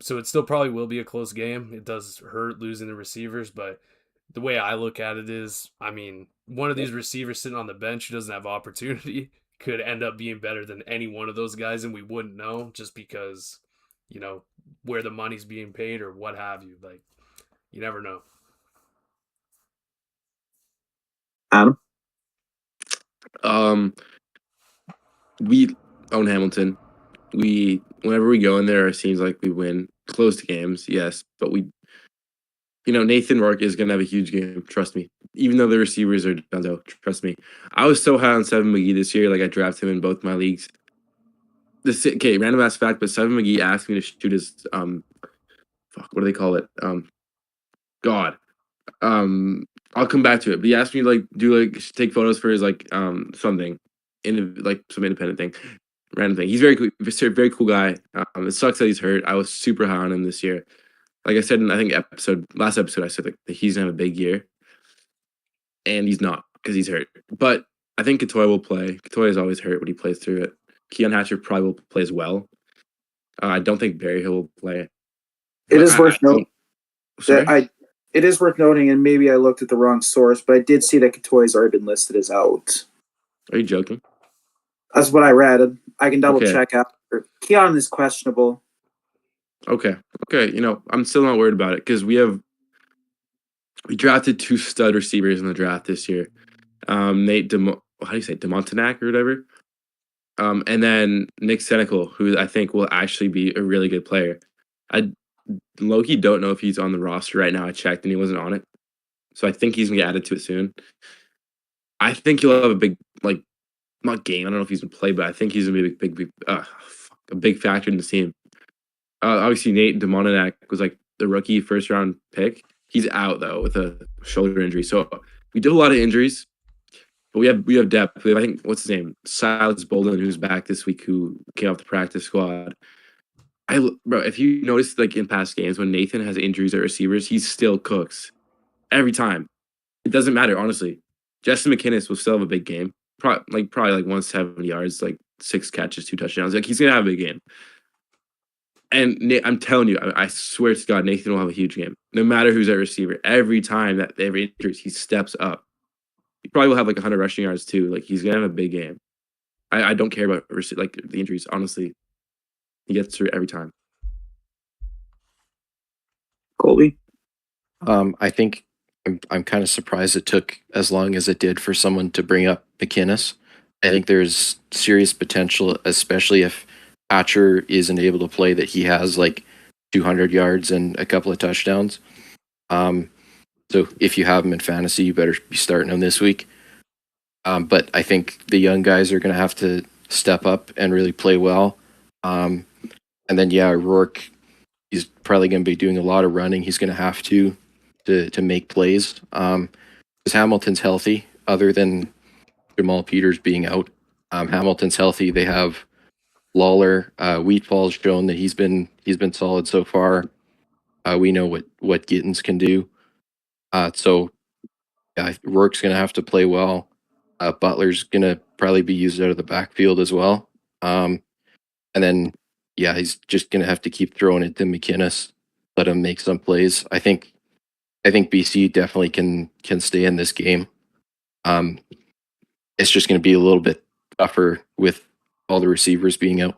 So it still probably will be a close game. It does hurt losing the receivers, but the way I look at it is, I mean, one of these receivers sitting on the bench who doesn't have opportunity could end up being better than any one of those guys, and we wouldn't know just because, where the money's being paid or what have you. Like, you never know. Adam? We own Hamilton. Whenever we go in there, it seems like we win close games, yes, but Nathan Rourke is gonna have a huge game. Trust me. Even though the receivers are done, trust me. I was so high on Seven McGee this year. Like I drafted him in both my leagues. Random ass fact, but Seven McGee asked me to shoot his what do they call it? God. I'll come back to it. But he asked me to take photos for his something in some independent thing. Random thing. He's very cool guy. It sucks that he's hurt. I was super high on him this year. Like I said in last episode, I said that he's gonna have a big year, and he's not because he's hurt. But I think Katoy will play. Katoy is always hurt when he plays through it. Keon Hatcher probably will play as well. I don't think Berryhill will play. It is worth noting and maybe I looked at the wrong source, but I did see that Katoy's already been listed as out. Are you joking? That's what I read. I can double check after. Keon is questionable. Okay. I'm still not worried about it because we drafted 2 stud receivers in the draft this year. Nate Demontenac or whatever. And then Nick Senecal, who I think will actually be a really good player. I low-key don't know if he's on the roster right now. I checked and he wasn't on it. So I think he's gonna get added to it soon. I think he'll have a big not game. I don't know if he's gonna play, but I think he's gonna be a big factor in the team. Obviously, Nate Demontenac was the rookie first round pick. He's out though with a shoulder injury. So we did a lot of injuries, but we have depth. I think what's his name, Silas Bolden, who's back this week, who came off the practice squad. If you notice, in past games when Nathan has injuries at receivers, he still cooks every time. It doesn't matter, honestly. Justin McInnes will still have a big game. Probably 170 yards, 6 catches, 2 touchdowns. He's gonna have a big game. And I'm telling you, I swear to God, Nathan will have a huge game. No matter who's at receiver, every time that they have injuries, he steps up. He probably will have like 100 rushing yards too. Like he's gonna have a big game. I don't care about like the injuries. Honestly, he gets through every time. Colby? I think I'm kind of surprised it took as long as it did for someone to bring up McInnes. I think there's serious potential, especially if Hatcher isn't able to play, that he has like 200 yards and a couple of touchdowns. So if you have him in fantasy, you better be starting him this week. But I think the young guys are going to have to step up and really play well. And then, yeah, Rourke, he's probably going to be doing a lot of running. He's going to have to make plays. Because Hamilton's healthy, other than Jamal Peters being out. Hamilton's healthy. They have Lawler. Wheatfall's shown that he's been solid so far. We know what Gittins can do. So yeah, Rourke's going to have to play well. Butler's going to probably be used out of the backfield as well. And then, yeah, he's just going to have to keep throwing it to McInnes, let him make some plays. I think BC definitely can stay in this game. It's just going to be a little bit tougher with all the receivers being out.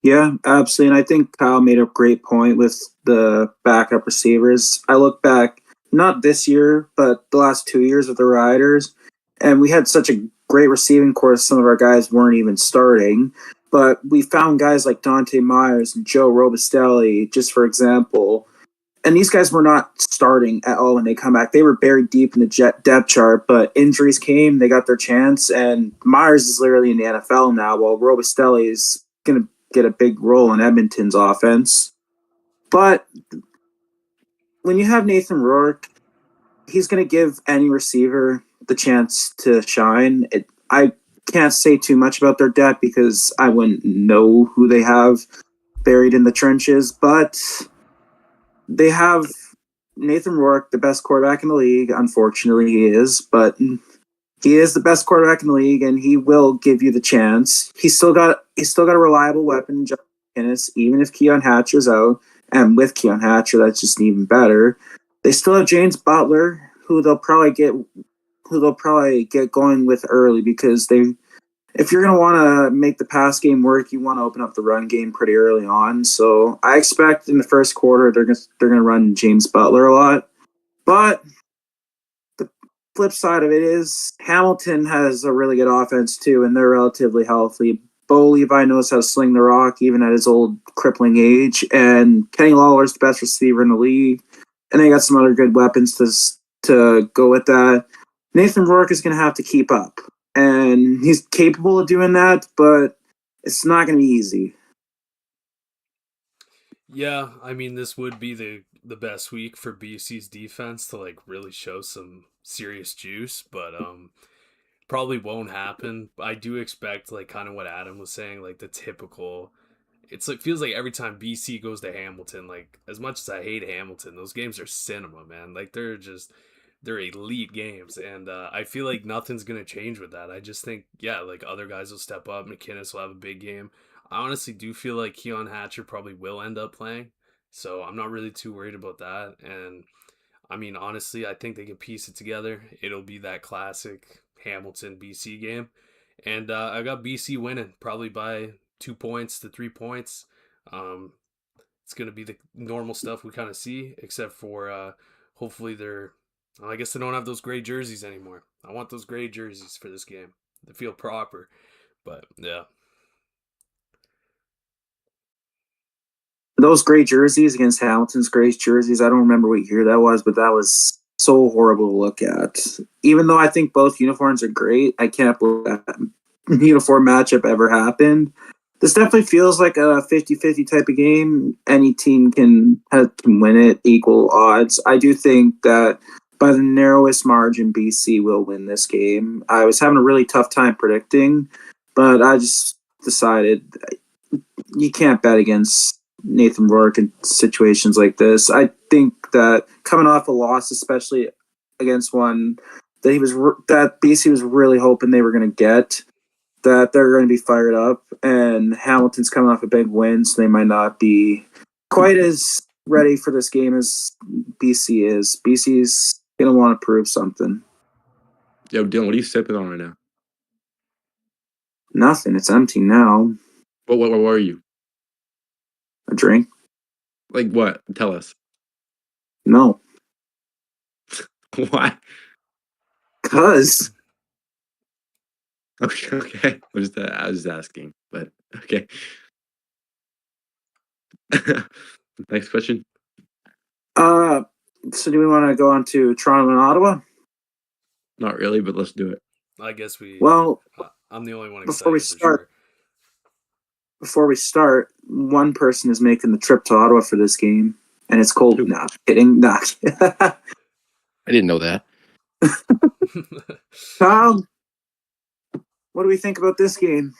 Yeah, absolutely. And I think Kyle made a great point with the backup receivers. I look back, not this year, but the last 2 years with the Riders, and we had such a great receiving corps. Some of our guys weren't even starting, but we found guys like Dante Myers and Joe Robustelli, just for example. And these guys were not starting at all when they come back. They were buried deep in the depth chart, but injuries came, they got their chance, and Myers is literally in the NFL now, while Robustelli is going to get a big role in Edmonton's offense. But when you have Nathan Rourke, he's going to give any receiver the chance to shine. I can't say too much about their depth because I wouldn't know who they have buried in the trenches, but they have Nathan Rourke, the best quarterback in the league. Unfortunately, he is, but he is the best quarterback in the league, and he will give you the chance. He's still got a reliable weapon in John McInnes, even if Keon Hatcher's out. And with Keon Hatcher, that's just even better. They still have James Butler, who they'll probably get going with early because if you're going to want to make the pass game work, you want to open up the run game pretty early on. So I expect in the first quarter they're going to run James Butler a lot. But the flip side of it is Hamilton has a really good offense too, and they're relatively healthy. Bo Levi knows how to sling the rock even at his old crippling age, and Kenny Lawler's the best receiver in the league. And they got some other good weapons to go with that. Nathan Rourke is going to have to keep up. And he's capable of doing that, but it's not going to be easy. Yeah, I mean, this would be the best week for BC's defense to like really show some serious juice, but probably won't happen. I do expect like kind of what Adam was saying, like the typical. It's like feels like every time BC goes to Hamilton, like as much as I hate Hamilton, those games are cinema, man. Like they're elite games, and I feel like nothing's gonna change with that. I just think, yeah, like other guys will step up. McInnes will have a big game. I honestly do feel like Keon Hatcher probably will end up playing, so I'm not really too worried about that. And I mean, honestly, I think they can piece it together. It'll be that classic Hamilton BC game, and I got BC winning probably by 2 points to 3 points. Um, it's gonna be the normal stuff we kind of see, except for hopefully they're. I guess they don't have those gray jerseys anymore. I want those gray jerseys for this game. They feel proper, but yeah. Those gray jerseys against Hamilton's gray jerseys, I don't remember what year that was, but that was so horrible to look at. Even though I think both uniforms are great, I can't believe that uniform matchup ever happened. This definitely feels like a 50-50 type of game. Any team can win it, equal odds. I do think that by the narrowest margin, BC will win this game. I was having a really tough time predicting, but I just decided you can't bet against Nathan Rourke in situations like this. I think that coming off a loss, especially against one that BC was really hoping they were going to get, that they're going to be fired up, and Hamilton's coming off a big win, so they might not be quite as ready for this game as BC is. BC's going to want to prove something. Yo, Dylan, what are you sipping on right now? Nothing. It's empty now. What are you? A drink? Like what? Tell us. No. Why? Because. Okay. I was just asking, but okay. Next question. So do we want to go on to Toronto and Ottawa? Not really, but let's do it. I guess we. Well, I'm the only one before excited. we start, one person is making the trip to Ottawa for this game, and it's cold. Who? Nah, kidding. Nah. I didn't know that. Kyle, what do we think about this game?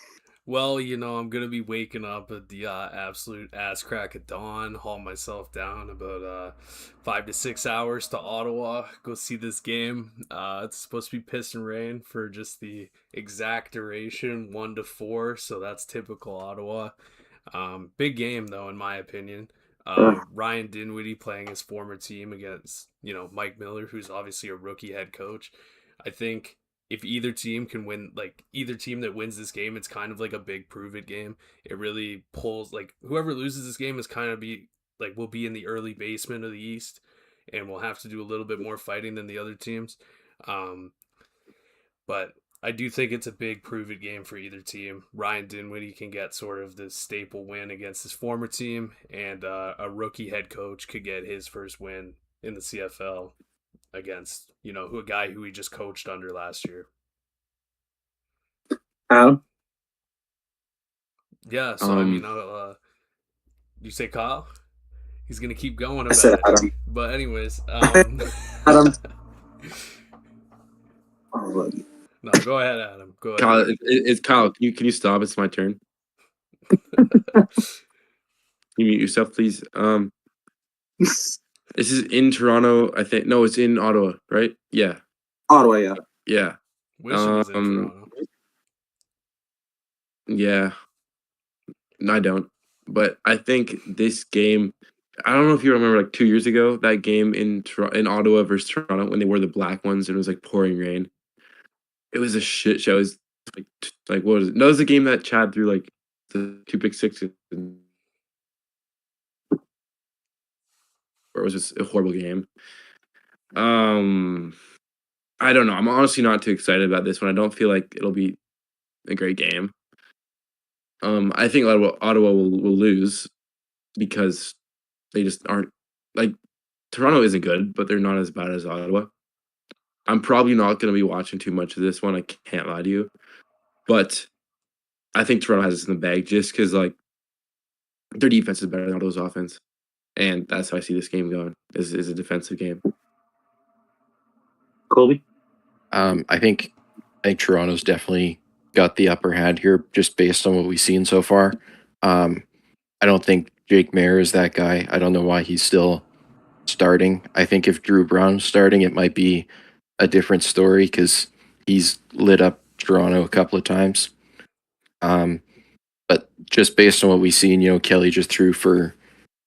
Well, I'm going to be waking up at the absolute ass crack of dawn, haul myself down about 5 to 6 hours to Ottawa, go see this game. It's supposed to be piss and rain for just the exact duration, 1 to 4, so that's typical Ottawa. Big game, though, in my opinion. Ryan Dinwiddie playing his former team against, Mike Miller, who's obviously a rookie head coach. I think if either team can win, like either team that wins this game, it's kind of like a big prove it game. It really pulls, like whoever loses this game is kind of will be in the early basement of the East, and will have to do a little bit more fighting than the other teams. But I do think it's a big prove it game for either team. Ryan Dinwiddie can get sort of the staple win against his former team, and a rookie head coach could get his first win in the CFL against, a guy who he just coached under last year. Adam? Yeah, so you say Kyle? He's going to keep going I said about it. Adam. But anyways, Adam. No, go ahead, Adam. Go ahead. Kyle, it's Kyle. Can you stop? It's my turn. You mute yourself, please. This is in Toronto, I think. No, it's in Ottawa, right? Yeah. Ottawa, yeah. Yeah. Wish it was in Toronto. Yeah. No, I don't. But I think this game, I don't know if you remember, like 2 years ago, that game in Ottawa versus Toronto when they wore the black ones and it was like pouring rain. It was a shit show. It was like what was it? No, it was a game that Chad threw like the 2 pick sixes. Or it was just a horrible game. I don't know. I'm honestly not too excited about this one. I don't feel like it'll be a great game. I think Ottawa will lose because they just aren't, like, Toronto isn't good, but they're not as bad as Ottawa. I'm probably not going to be watching too much of this one. I can't lie to you. But I think Toronto has this in the bag just because, like, their defense is better than Ottawa's offense. And that's how I see this game going, is a defensive game. Colby? I think Toronto's definitely got the upper hand here, just based on what we've seen so far. I don't think Jake Mayer is that guy. I don't know why he's still starting. I think if Drew Brown's starting, it might be a different story because he's lit up Toronto a couple of times. But just based on what we've seen, Kelly just threw for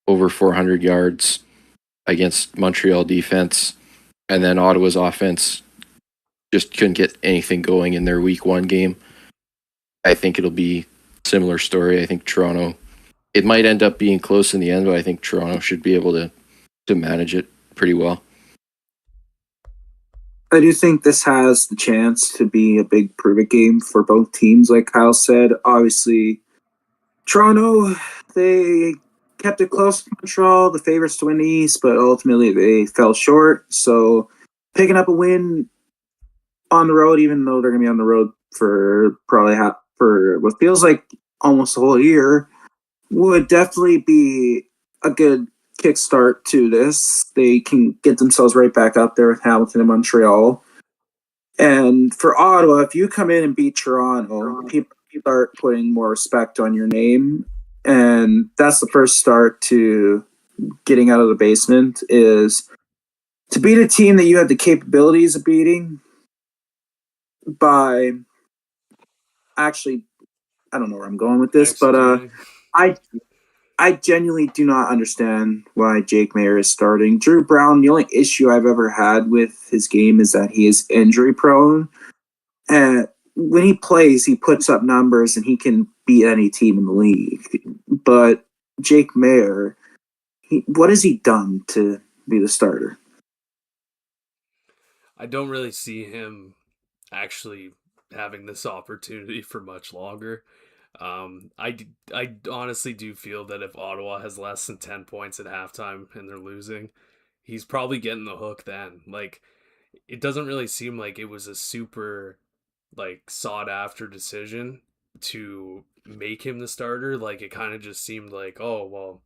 over 400 yards against Montreal defense, and then Ottawa's offense just couldn't get anything going in their week 1 game. I think it'll be a similar story. I think Toronto, it might end up being close in the end, but I think Toronto should be able to manage it pretty well. I do think this has the chance to be a big prove-it game for both teams, like Kyle said. Obviously, Toronto, they kept it close to Montreal, the favorites to win the East, but ultimately they fell short. So picking up a win on the road, even though they're going to be on the road for probably for what feels like almost a whole year, would definitely be a good kickstart to this. They can get themselves right back up there with Hamilton and Montreal. And for Ottawa, if you come in and beat Toronto, people start putting more respect on your name. And that's the first start to getting out of the basement, is to beat a team that you have the capabilities of beating by actually, I don't know where I'm going with this, but Executing. I I genuinely do not understand why Jake Mayer is starting. Drew Brown, the only issue I've ever had with his game is that he is injury prone. And when he plays, he puts up numbers and he can beat any team in the league. But Jake Mayer, what has he done to be the starter? I don't really see him actually having this opportunity for much longer. I honestly do feel that if Ottawa has less than 10 points at halftime and they're losing, he's probably getting the hook then. Like, it doesn't really seem like it was a super, like, sought after decision to make him the starter. Like, it kind of just seemed like, oh, well,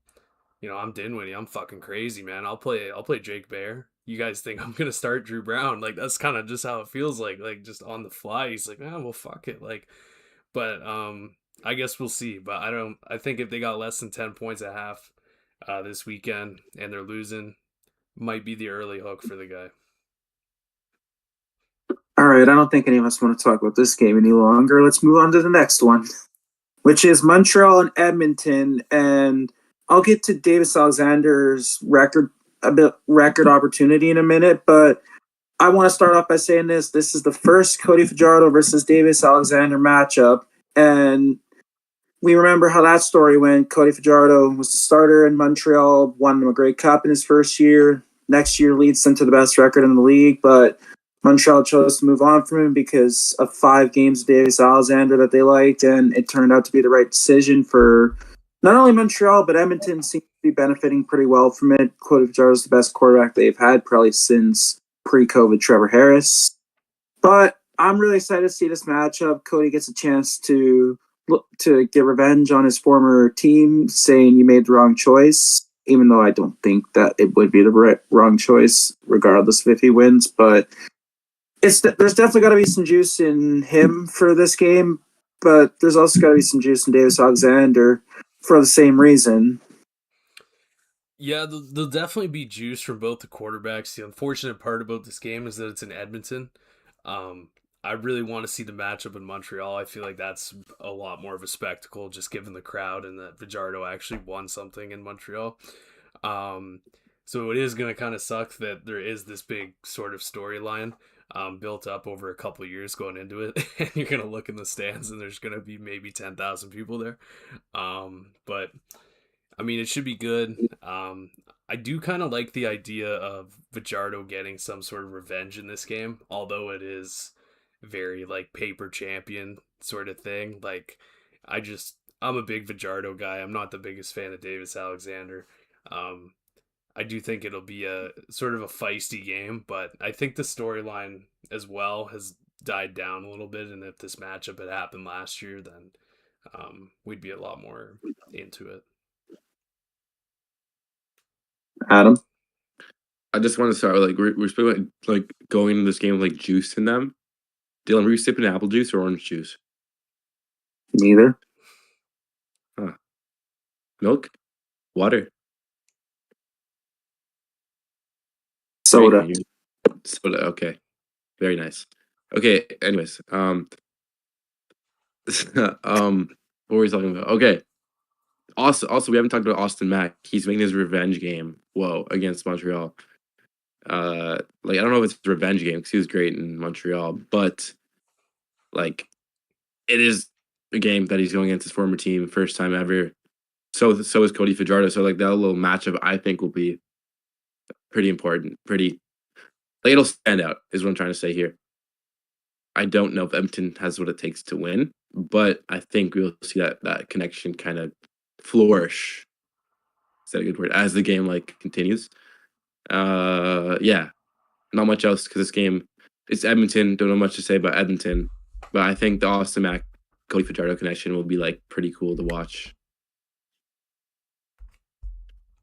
I'm Dinwiddie. I'm fucking crazy, man. I'll play Jake Bear. You guys think I'm gonna start Drew Brown? Like, that's kind of just how it feels like just on the fly. He's like, well, fuck it. Like, but I guess we'll see. But I think if they got less than 10 points at half this weekend and they're losing, might be the early hook for the guy. All right, I don't think any of us want to talk about this game any longer. Let's move on to the next one, which is Montreal and Edmonton. And I'll get to Davis Alexander's record opportunity in a minute, but I want to start off by saying this. This is the first Cody Fajardo versus Davis Alexander matchup. And we remember how that story went. Cody Fajardo was the starter in Montreal, won them a Grey Cup in his first year. Next year leads them to the best record in the league, but Montreal chose to move on from him because of 5 games of Davis Alexander that they liked, and it turned out to be the right decision for not only Montreal, but Edmonton seems to be benefiting pretty well from it. Cody Fajardo is the best quarterback they've had probably since pre-COVID Trevor Harris. But I'm really excited to see this matchup. Cody gets a chance to get revenge on his former team, saying you made the wrong choice, even though I don't think that it would be the wrong choice, regardless of if he wins. But there's definitely got to be some juice in him for this game, but there's also got to be some juice in Davis Alexander for the same reason. Yeah, there'll definitely be juice from both the quarterbacks. The unfortunate part about this game is that it's in Edmonton. I really want to see the matchup in Montreal. I feel like that's a lot more of a spectacle, just given the crowd and that Fajardo actually won something in Montreal. So it is going to kind of suck that there is this big sort of storyline built up over a couple of years going into it. And you're going to look in the stands and there's going to be maybe 10,000 people there. But I mean, it should be good. I do kind of like the idea of Fajardo getting some sort of revenge in this game, although it is very like paper champion sort of thing. Like, I'm a big Fajardo guy. I'm not the biggest fan of Davis Alexander. I do think it'll be a sort of a feisty game, but I think the storyline as well has died down a little bit. And if this matchup had happened last year, then we'd be a lot more into it. Adam? I just want to start with, like, we're supposed to, like, going into this game with, like, juice in them. Dylan, were you sipping apple juice or orange juice? Neither. Huh. Milk? Water? Soda. Soda, okay. Very nice. Okay, anyways. What were we talking about? Okay. Also, we haven't talked about Austin Mack. He's making his revenge game. Whoa, against Montreal. Like, I don't know if it's a revenge game because he was great in Montreal, but like, it is a game that he's going against his former team, first time ever. So is Cody Fajardo. So like that little matchup, I think will be pretty important. Pretty, like, it'll stand out is what I'm trying to say here. I don't know if Edmonton has what it takes to win, but I think we'll see that connection kind of flourish. Is that a good word? As the game like continues. Yeah, not much else because this game, it's Edmonton. Don't know much to say about Edmonton, but I think the Austin Mack Cody Fajardo connection will be like pretty cool to watch.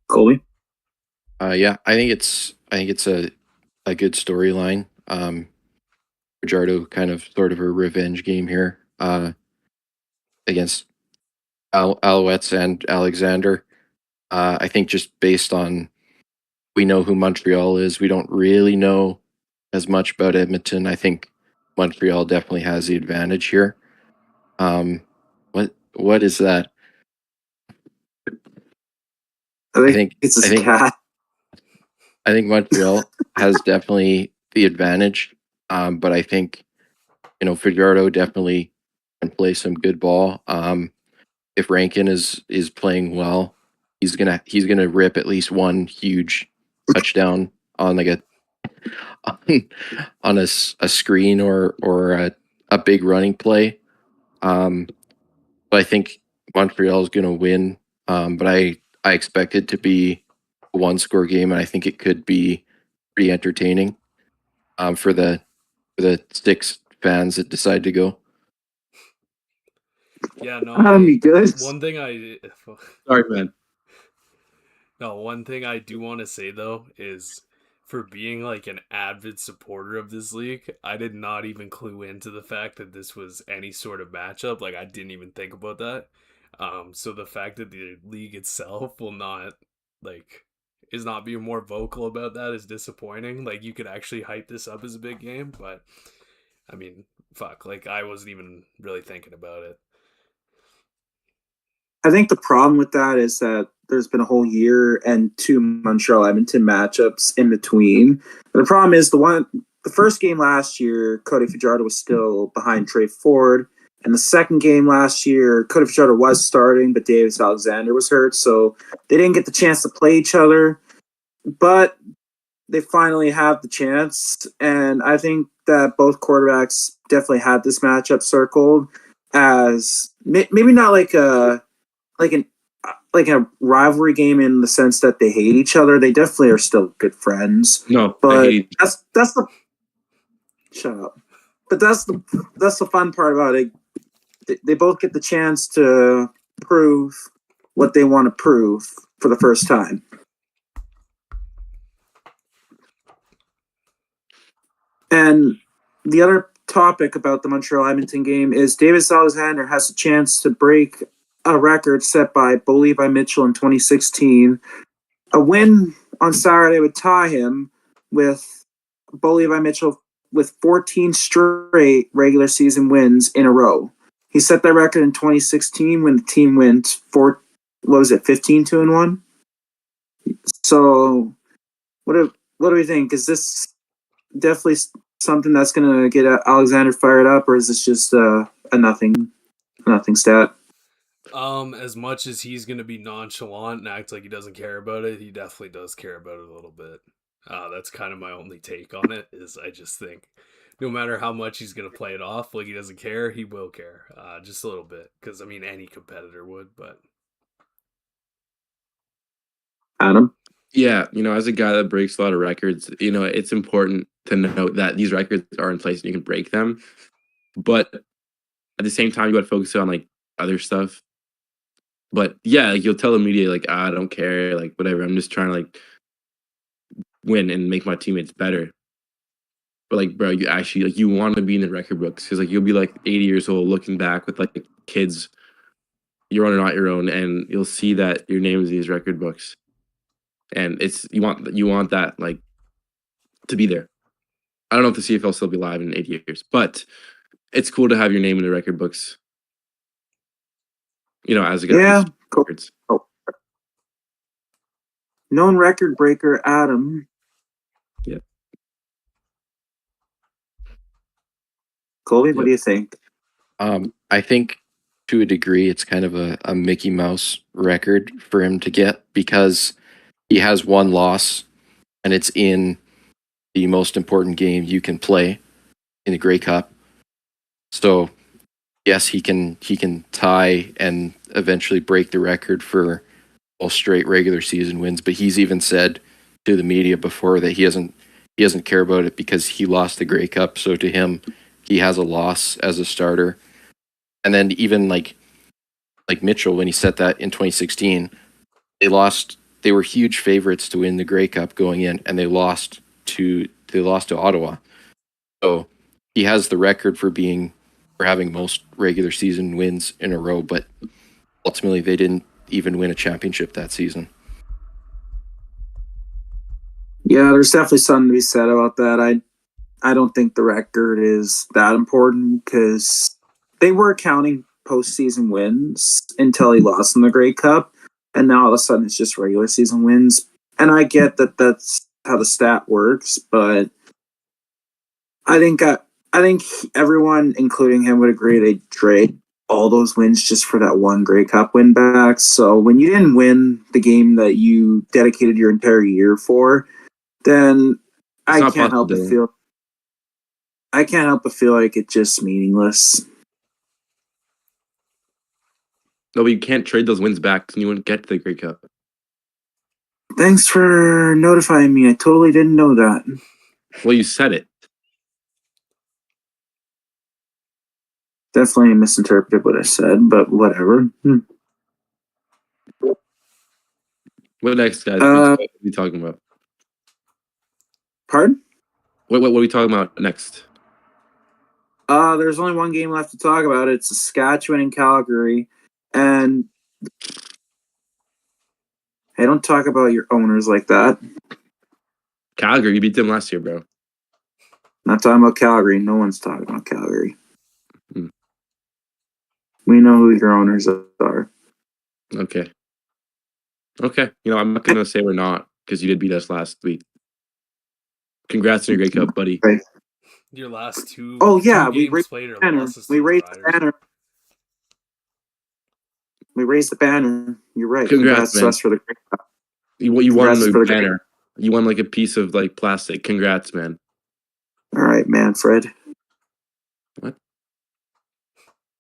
Colby? Yeah, I think it's a good storyline. Fajardo kind of sort of a revenge game here against Alouettes and Alexander. I think just based on we know who Montreal is, we don't really know as much about Edmonton. I think Montreal definitely has the advantage here. What is that? I I think think it's I his think cat. I think Montreal has definitely the advantage. But I think Fajardo definitely can play some good ball. If Rankin is playing well, he's gonna rip at least one huge touchdown on like on, a screen or a big running play. Um, but I think Montreal is gonna win. But I expect it to be a one-score game, and I think it could be pretty entertaining. For the six fans that decide to go. Yeah, no, That'll be good. one thing I Sorry, man. no, one thing I do want to say though is for being like an avid supporter of this league, I did not even clue into the fact that this was any sort of matchup. Like I didn't even think about that. So the fact that the league itself will not like is not being more vocal about that is disappointing. Like you could actually hype this up as a big game, but I mean, fuck, like I wasn't even really thinking about it. I think the problem with that is that there's been a whole year and two Montreal Edmonton matchups in between. But the problem is the first game last year, Cody Fajardo was still behind Trey Ford. And the second game last year, Cody Fajardo was starting, but Davis Alexander was hurt. So they didn't get the chance to play each other. But they finally have the chance. And I think that both quarterbacks definitely had this matchup circled as maybe not like an like a rivalry game in the sense that they hate each other. They definitely are still good friends. No, I But hate. that's the shut up. But that's the fun part about it. They both get the chance to prove what they want to prove for the first time. And the other topic about the Montreal Edmonton game is Davis Alexander has a chance to break a record set by Bo Levi Mitchell in 2016. A win on Saturday would tie him with Bo Levi Mitchell with 14 straight regular season wins in a row. He set that record in 2016 when the team went 15-1. So what do we think? Is this definitely something that's going to get Alexander fired up, or is this just a nothing stat? As much as he's gonna be nonchalant and act like he doesn't care about it, he definitely does care about it a little bit. That's kind of my only take on it. Is I just think no matter how much he's gonna play it off like he doesn't care, he will care, just a little bit. Because I mean, any competitor would, but Adam? Yeah, as a guy that breaks a lot of records, it's important to note that these records are in place and you can break them. But at the same time, you got to focus on like other stuff. But yeah, like you'll tell the media like, I don't care, like whatever. I'm just trying to like win and make my teammates better. But like, bro, you actually like you want to be in the record books because like you'll be like 80 years old looking back with like kids, your own or not your own, and you'll see that your name is in these record books. And it's you want that like to be there. I don't know if the CFL will still be live in 8 years, but it's cool to have your name in the record books. As a guy. Yeah, who's cool. records. Oh. Known record breaker Adam. Yeah. Colby, what do you think? I think to a degree it's kind of a Mickey Mouse record for him to get because he has one loss and it's in the most important game you can play in the Grey Cup. So yes, he can tie and eventually break the record for all straight regular season wins, but he's even said to the media before that he doesn't care about it because he lost the Grey Cup. So to him, he has a loss as a starter. And then even like Mitchell, when he set that in 2016, they lost. They were huge favorites to win the Grey Cup going in, and they lost to Ottawa. So he has the record for having most regular season wins in a row, but ultimately they didn't even win a championship that season. Yeah, there's definitely something to be said about that. I don't think the record is that important because they were counting postseason wins until he lost in the Grey Cup, and now all of a sudden it's just regular season wins. And I get that that's how the stat works, but I think everyone, including him, would agree they trade all those wins just for that one Grey Cup win back. So when you didn't win the game that you dedicated your entire year for, then It's I not can't help possible, but Dylan. feel I can't help but feel like it's just meaningless. No, but you can't trade those wins back and you wouldn't get to the Grey Cup. Thanks for notifying me. I totally didn't know that. Well, you said it. Definitely misinterpreted what I said, but whatever. What next, guys? Uh, What are we talking about? Pardon? What are we talking about next? There's only one game left to talk about. It's Saskatchewan and Calgary. And hey, don't talk about your owners like that. Calgary, you beat them last year, bro. Not talking about Calgary. No one's talking about Calgary. Hmm. We know who your owners are. Okay. Okay. You know, I'm not going to say we're not because you did beat us last week. Congrats on your Grey Cup, buddy. Right. Your last two. Oh yeah, two we games raised played the are banner. losses to We the raised the Riders. banner. We raised the banner. You're right. Congrats, man. to us for the Grey Cup. You won Congrats the for the banner. You won like a piece of like plastic. Congrats, man. All right, Manfred. What?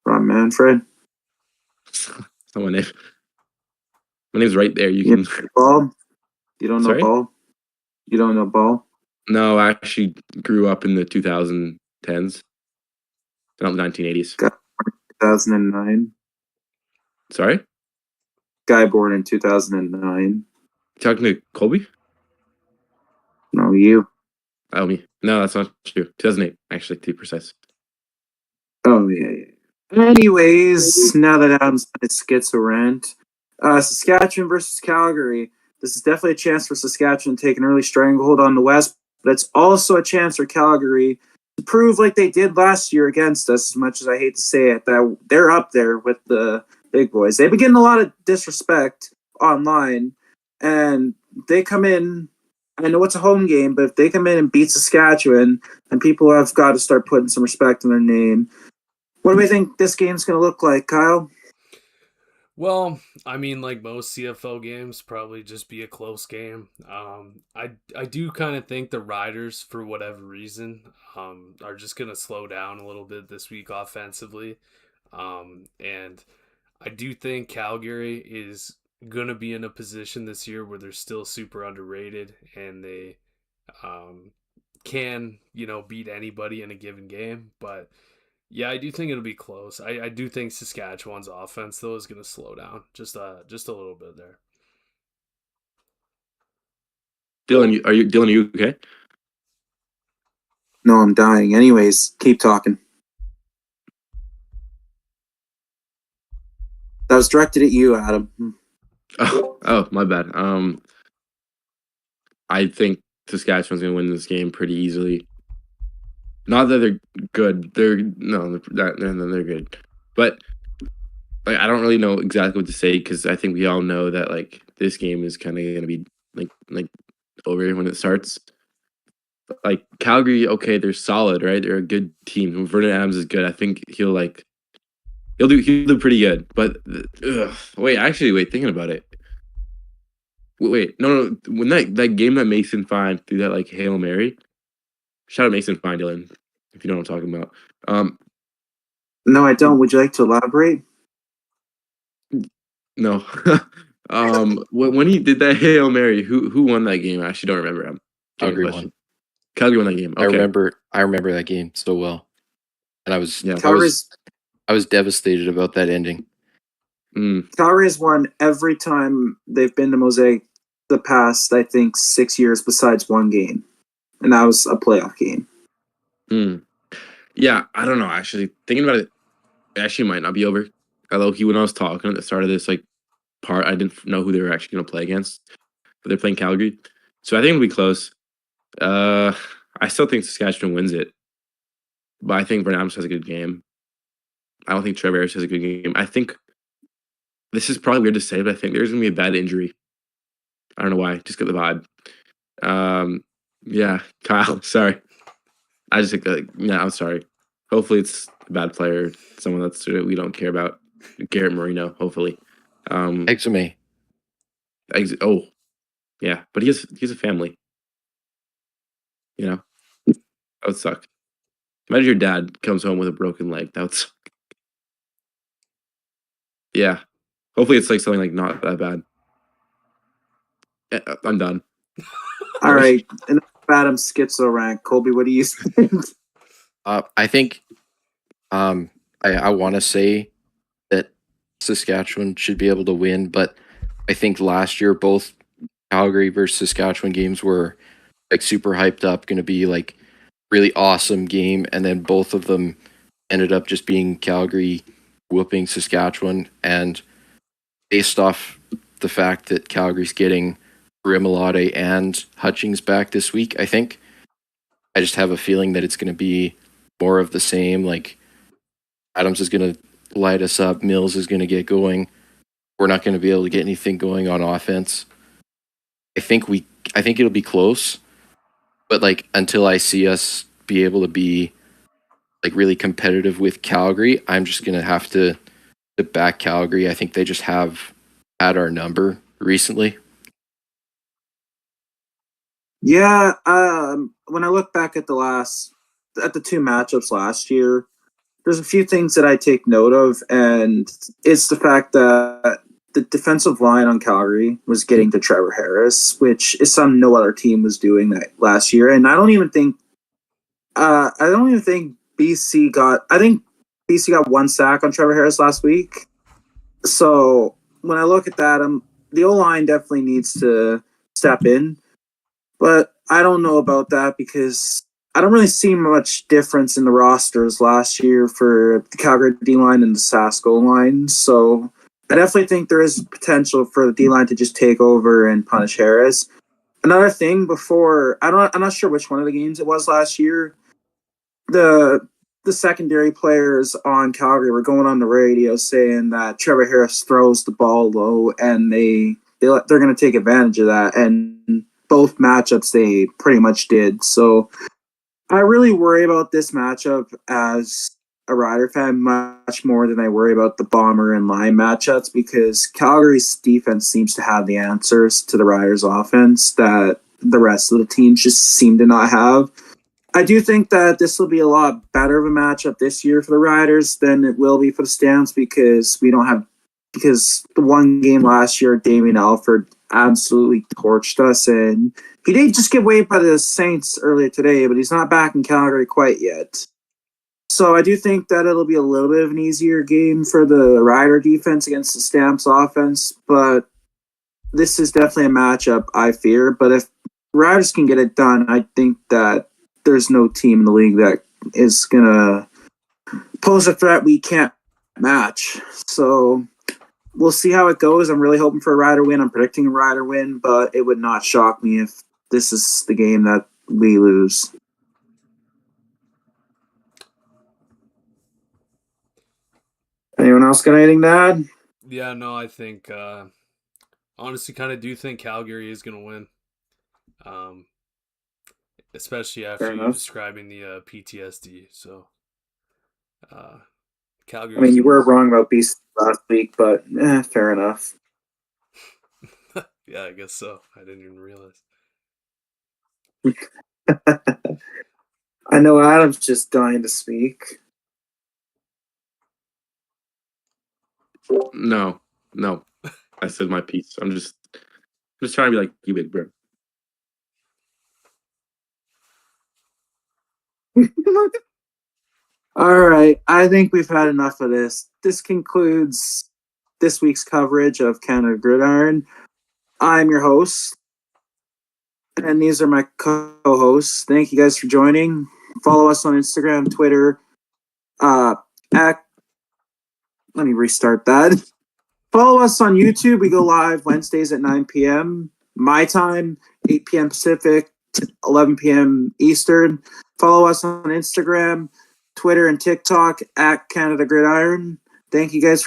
From Manfred. My name. My name's right there. You You can. know Ball? You don't know Sorry? Ball? You don't know Ball? No, I actually grew up in the 2010s, not the 1980s. 2009. Sorry? Guy born in 2009. You talking to Colby? No, you. Oh, me. No, that's not true. 2008, actually, to be precise. Oh, yeah. Anyways, now that Adam's done his schizo rant, Saskatchewan versus Calgary. This is definitely a chance for Saskatchewan to take an early stranglehold on the West, but it's also a chance for Calgary to prove like they did last year against us, as much as I hate to say it, that they're up there with the big boys. They've been getting a lot of disrespect online, and they come in. I know it's a home game, but if they come in and beat Saskatchewan, then people have got to start putting some respect in their name. What do we think this game's going to look like, Kyle? Well, I mean, like most CFL games, probably just be a close game. I do kind of think the Riders, for whatever reason, are just gonna slow down a little bit this week offensively, and I do think Calgary is gonna be in a position this year where they're still super underrated and they can beat anybody in a given game, but. Yeah, I do think it'll be close. I do think Saskatchewan's offense though is going to slow down just a little bit there. Dylan, are you okay? No, I'm dying. Anyways, keep talking. That was directed at you, Adam. Oh, my bad. I think Saskatchewan's gonna win this game pretty easily. Not that they're good. They're good, but like I don't really know exactly what to say because I think we all know that like this game is kind of gonna be like over when it starts. Like Calgary, okay, they're solid, right? They're a good team. Vernon Adams is good. I think he'll do pretty good. But wait, thinking about it. Wait, no. When that game that Mason Fine threw that like Hail Mary, shout out Mason Fine, Dylan, if you know what I'm talking about. No, I don't. Would you like to elaborate? No. When he did that Hail Mary, who won that game? I actually don't remember. I'm Calgary won. Calgary won that game. Okay. I remember that game so well, and I was Calgary's devastated about that ending. Calgary's won every time they've been to Mosaic the past, I think, 6 years besides one game. And that was a playoff game. Yeah, I don't know. Actually, thinking about it, actually might not be over. Although when I was talking at the start of this part, I didn't know who they were actually going to play against. But they're playing Calgary. So I think it'll be close. I still think Saskatchewan wins it. But I think Vernon Adams has a good game. I don't think Trevor Harris has a good game. I think this is probably weird to say, but I think there's going to be a bad injury. I don't know why. Just get the vibe. Yeah, Kyle. Sorry. I just think yeah. I'm sorry. Hopefully, it's a bad player, someone that's we don't care about. Garrett Marino. Hopefully. Exame. Oh, yeah, but he has a family. You know, that would suck. Imagine your dad comes home with a broken leg. That would suck. Yeah. Hopefully, it's like something like not that bad. I'm done. All right. Enough of Adam's schizo rant. Colby, what do you think? I think I want to say that Saskatchewan should be able to win, but I think last year both Calgary versus Saskatchewan games were like super hyped up, going to be like really awesome game, and then both of them ended up just being Calgary whooping Saskatchewan. And based off the fact that Calgary's getting Rimalote and Hutchings back this week, I think I just have a feeling that it's going to be more of the same. Like Adams is going to light us up, Mills is going to get going. We're not going to be able to get anything going on offense. I think it'll be close, but like until I see us be able to be like really competitive with Calgary, I'm just going to have to back Calgary. I think they just have had our number recently. Yeah, when I look back at the two matchups last year, there's a few things that I take note of, and it's the fact that the defensive line on Calgary was getting to Trevor Harris, which is something no other team was doing that last year. And I don't even think BC got. I think BC got one sack on Trevor Harris last week. So when I look at that, the O line definitely needs to step in. But I don't know about that because I don't really see much difference in the rosters last year for the Calgary D-line and the Sasko line. So I definitely think there is potential for the D-line to just take over and punish Harris. Another thing I'm not sure which one of the games it was last year. The secondary players on Calgary were going on the radio saying that Trevor Harris throws the ball low and they're going to take advantage of that. And both matchups they pretty much did. So I really worry about this matchup as a Rider fan much more than I worry about the Bomber and Lion matchups because Calgary's defense seems to have the answers to the Riders' offense that the rest of the teams just seem to not have. I do think that this will be a lot better of a matchup this year for the Riders than it will be for the Stamps because the one game last year, Damien Alford absolutely torched us, and he did just get waived by the Saints earlier today, but he's not back in Calgary quite yet. So I do think that it'll be a little bit of an easier game for the Rider defense against the Stamps offense, but this is definitely a matchup I fear. But if Riders can get it done, I think that there's no team in the league that is going to pose a threat we can't match. So we'll see how it goes. I'm really hoping for a Rider win. I'm predicting a Rider win, but it would not shock me if this is the game that we lose. Anyone else got anything to add? Yeah, no, I think honestly kind of do think Calgary is going to win. Especially after you describing the PTSD. So Calgary. I mean, you were wrong about BC last week, but fair enough. Yeah, I guess so. I didn't even realize. I know Adam's just dying to speak. No. I said my piece. I'm just trying to be like you, big bro. All right. I think we've had enough of this. This concludes this week's coverage of Canada Gridiron. I'm your host, and these are my co-hosts. Thank you guys for joining. Follow us on Instagram, Twitter. Let me restart that. Follow us on YouTube. We go live Wednesdays at 9 p.m. my time, 8 p.m. Pacific, 11 p.m. Eastern. Follow us on Instagram. Twitter and TikTok at Canada Gridiron. Thank you guys for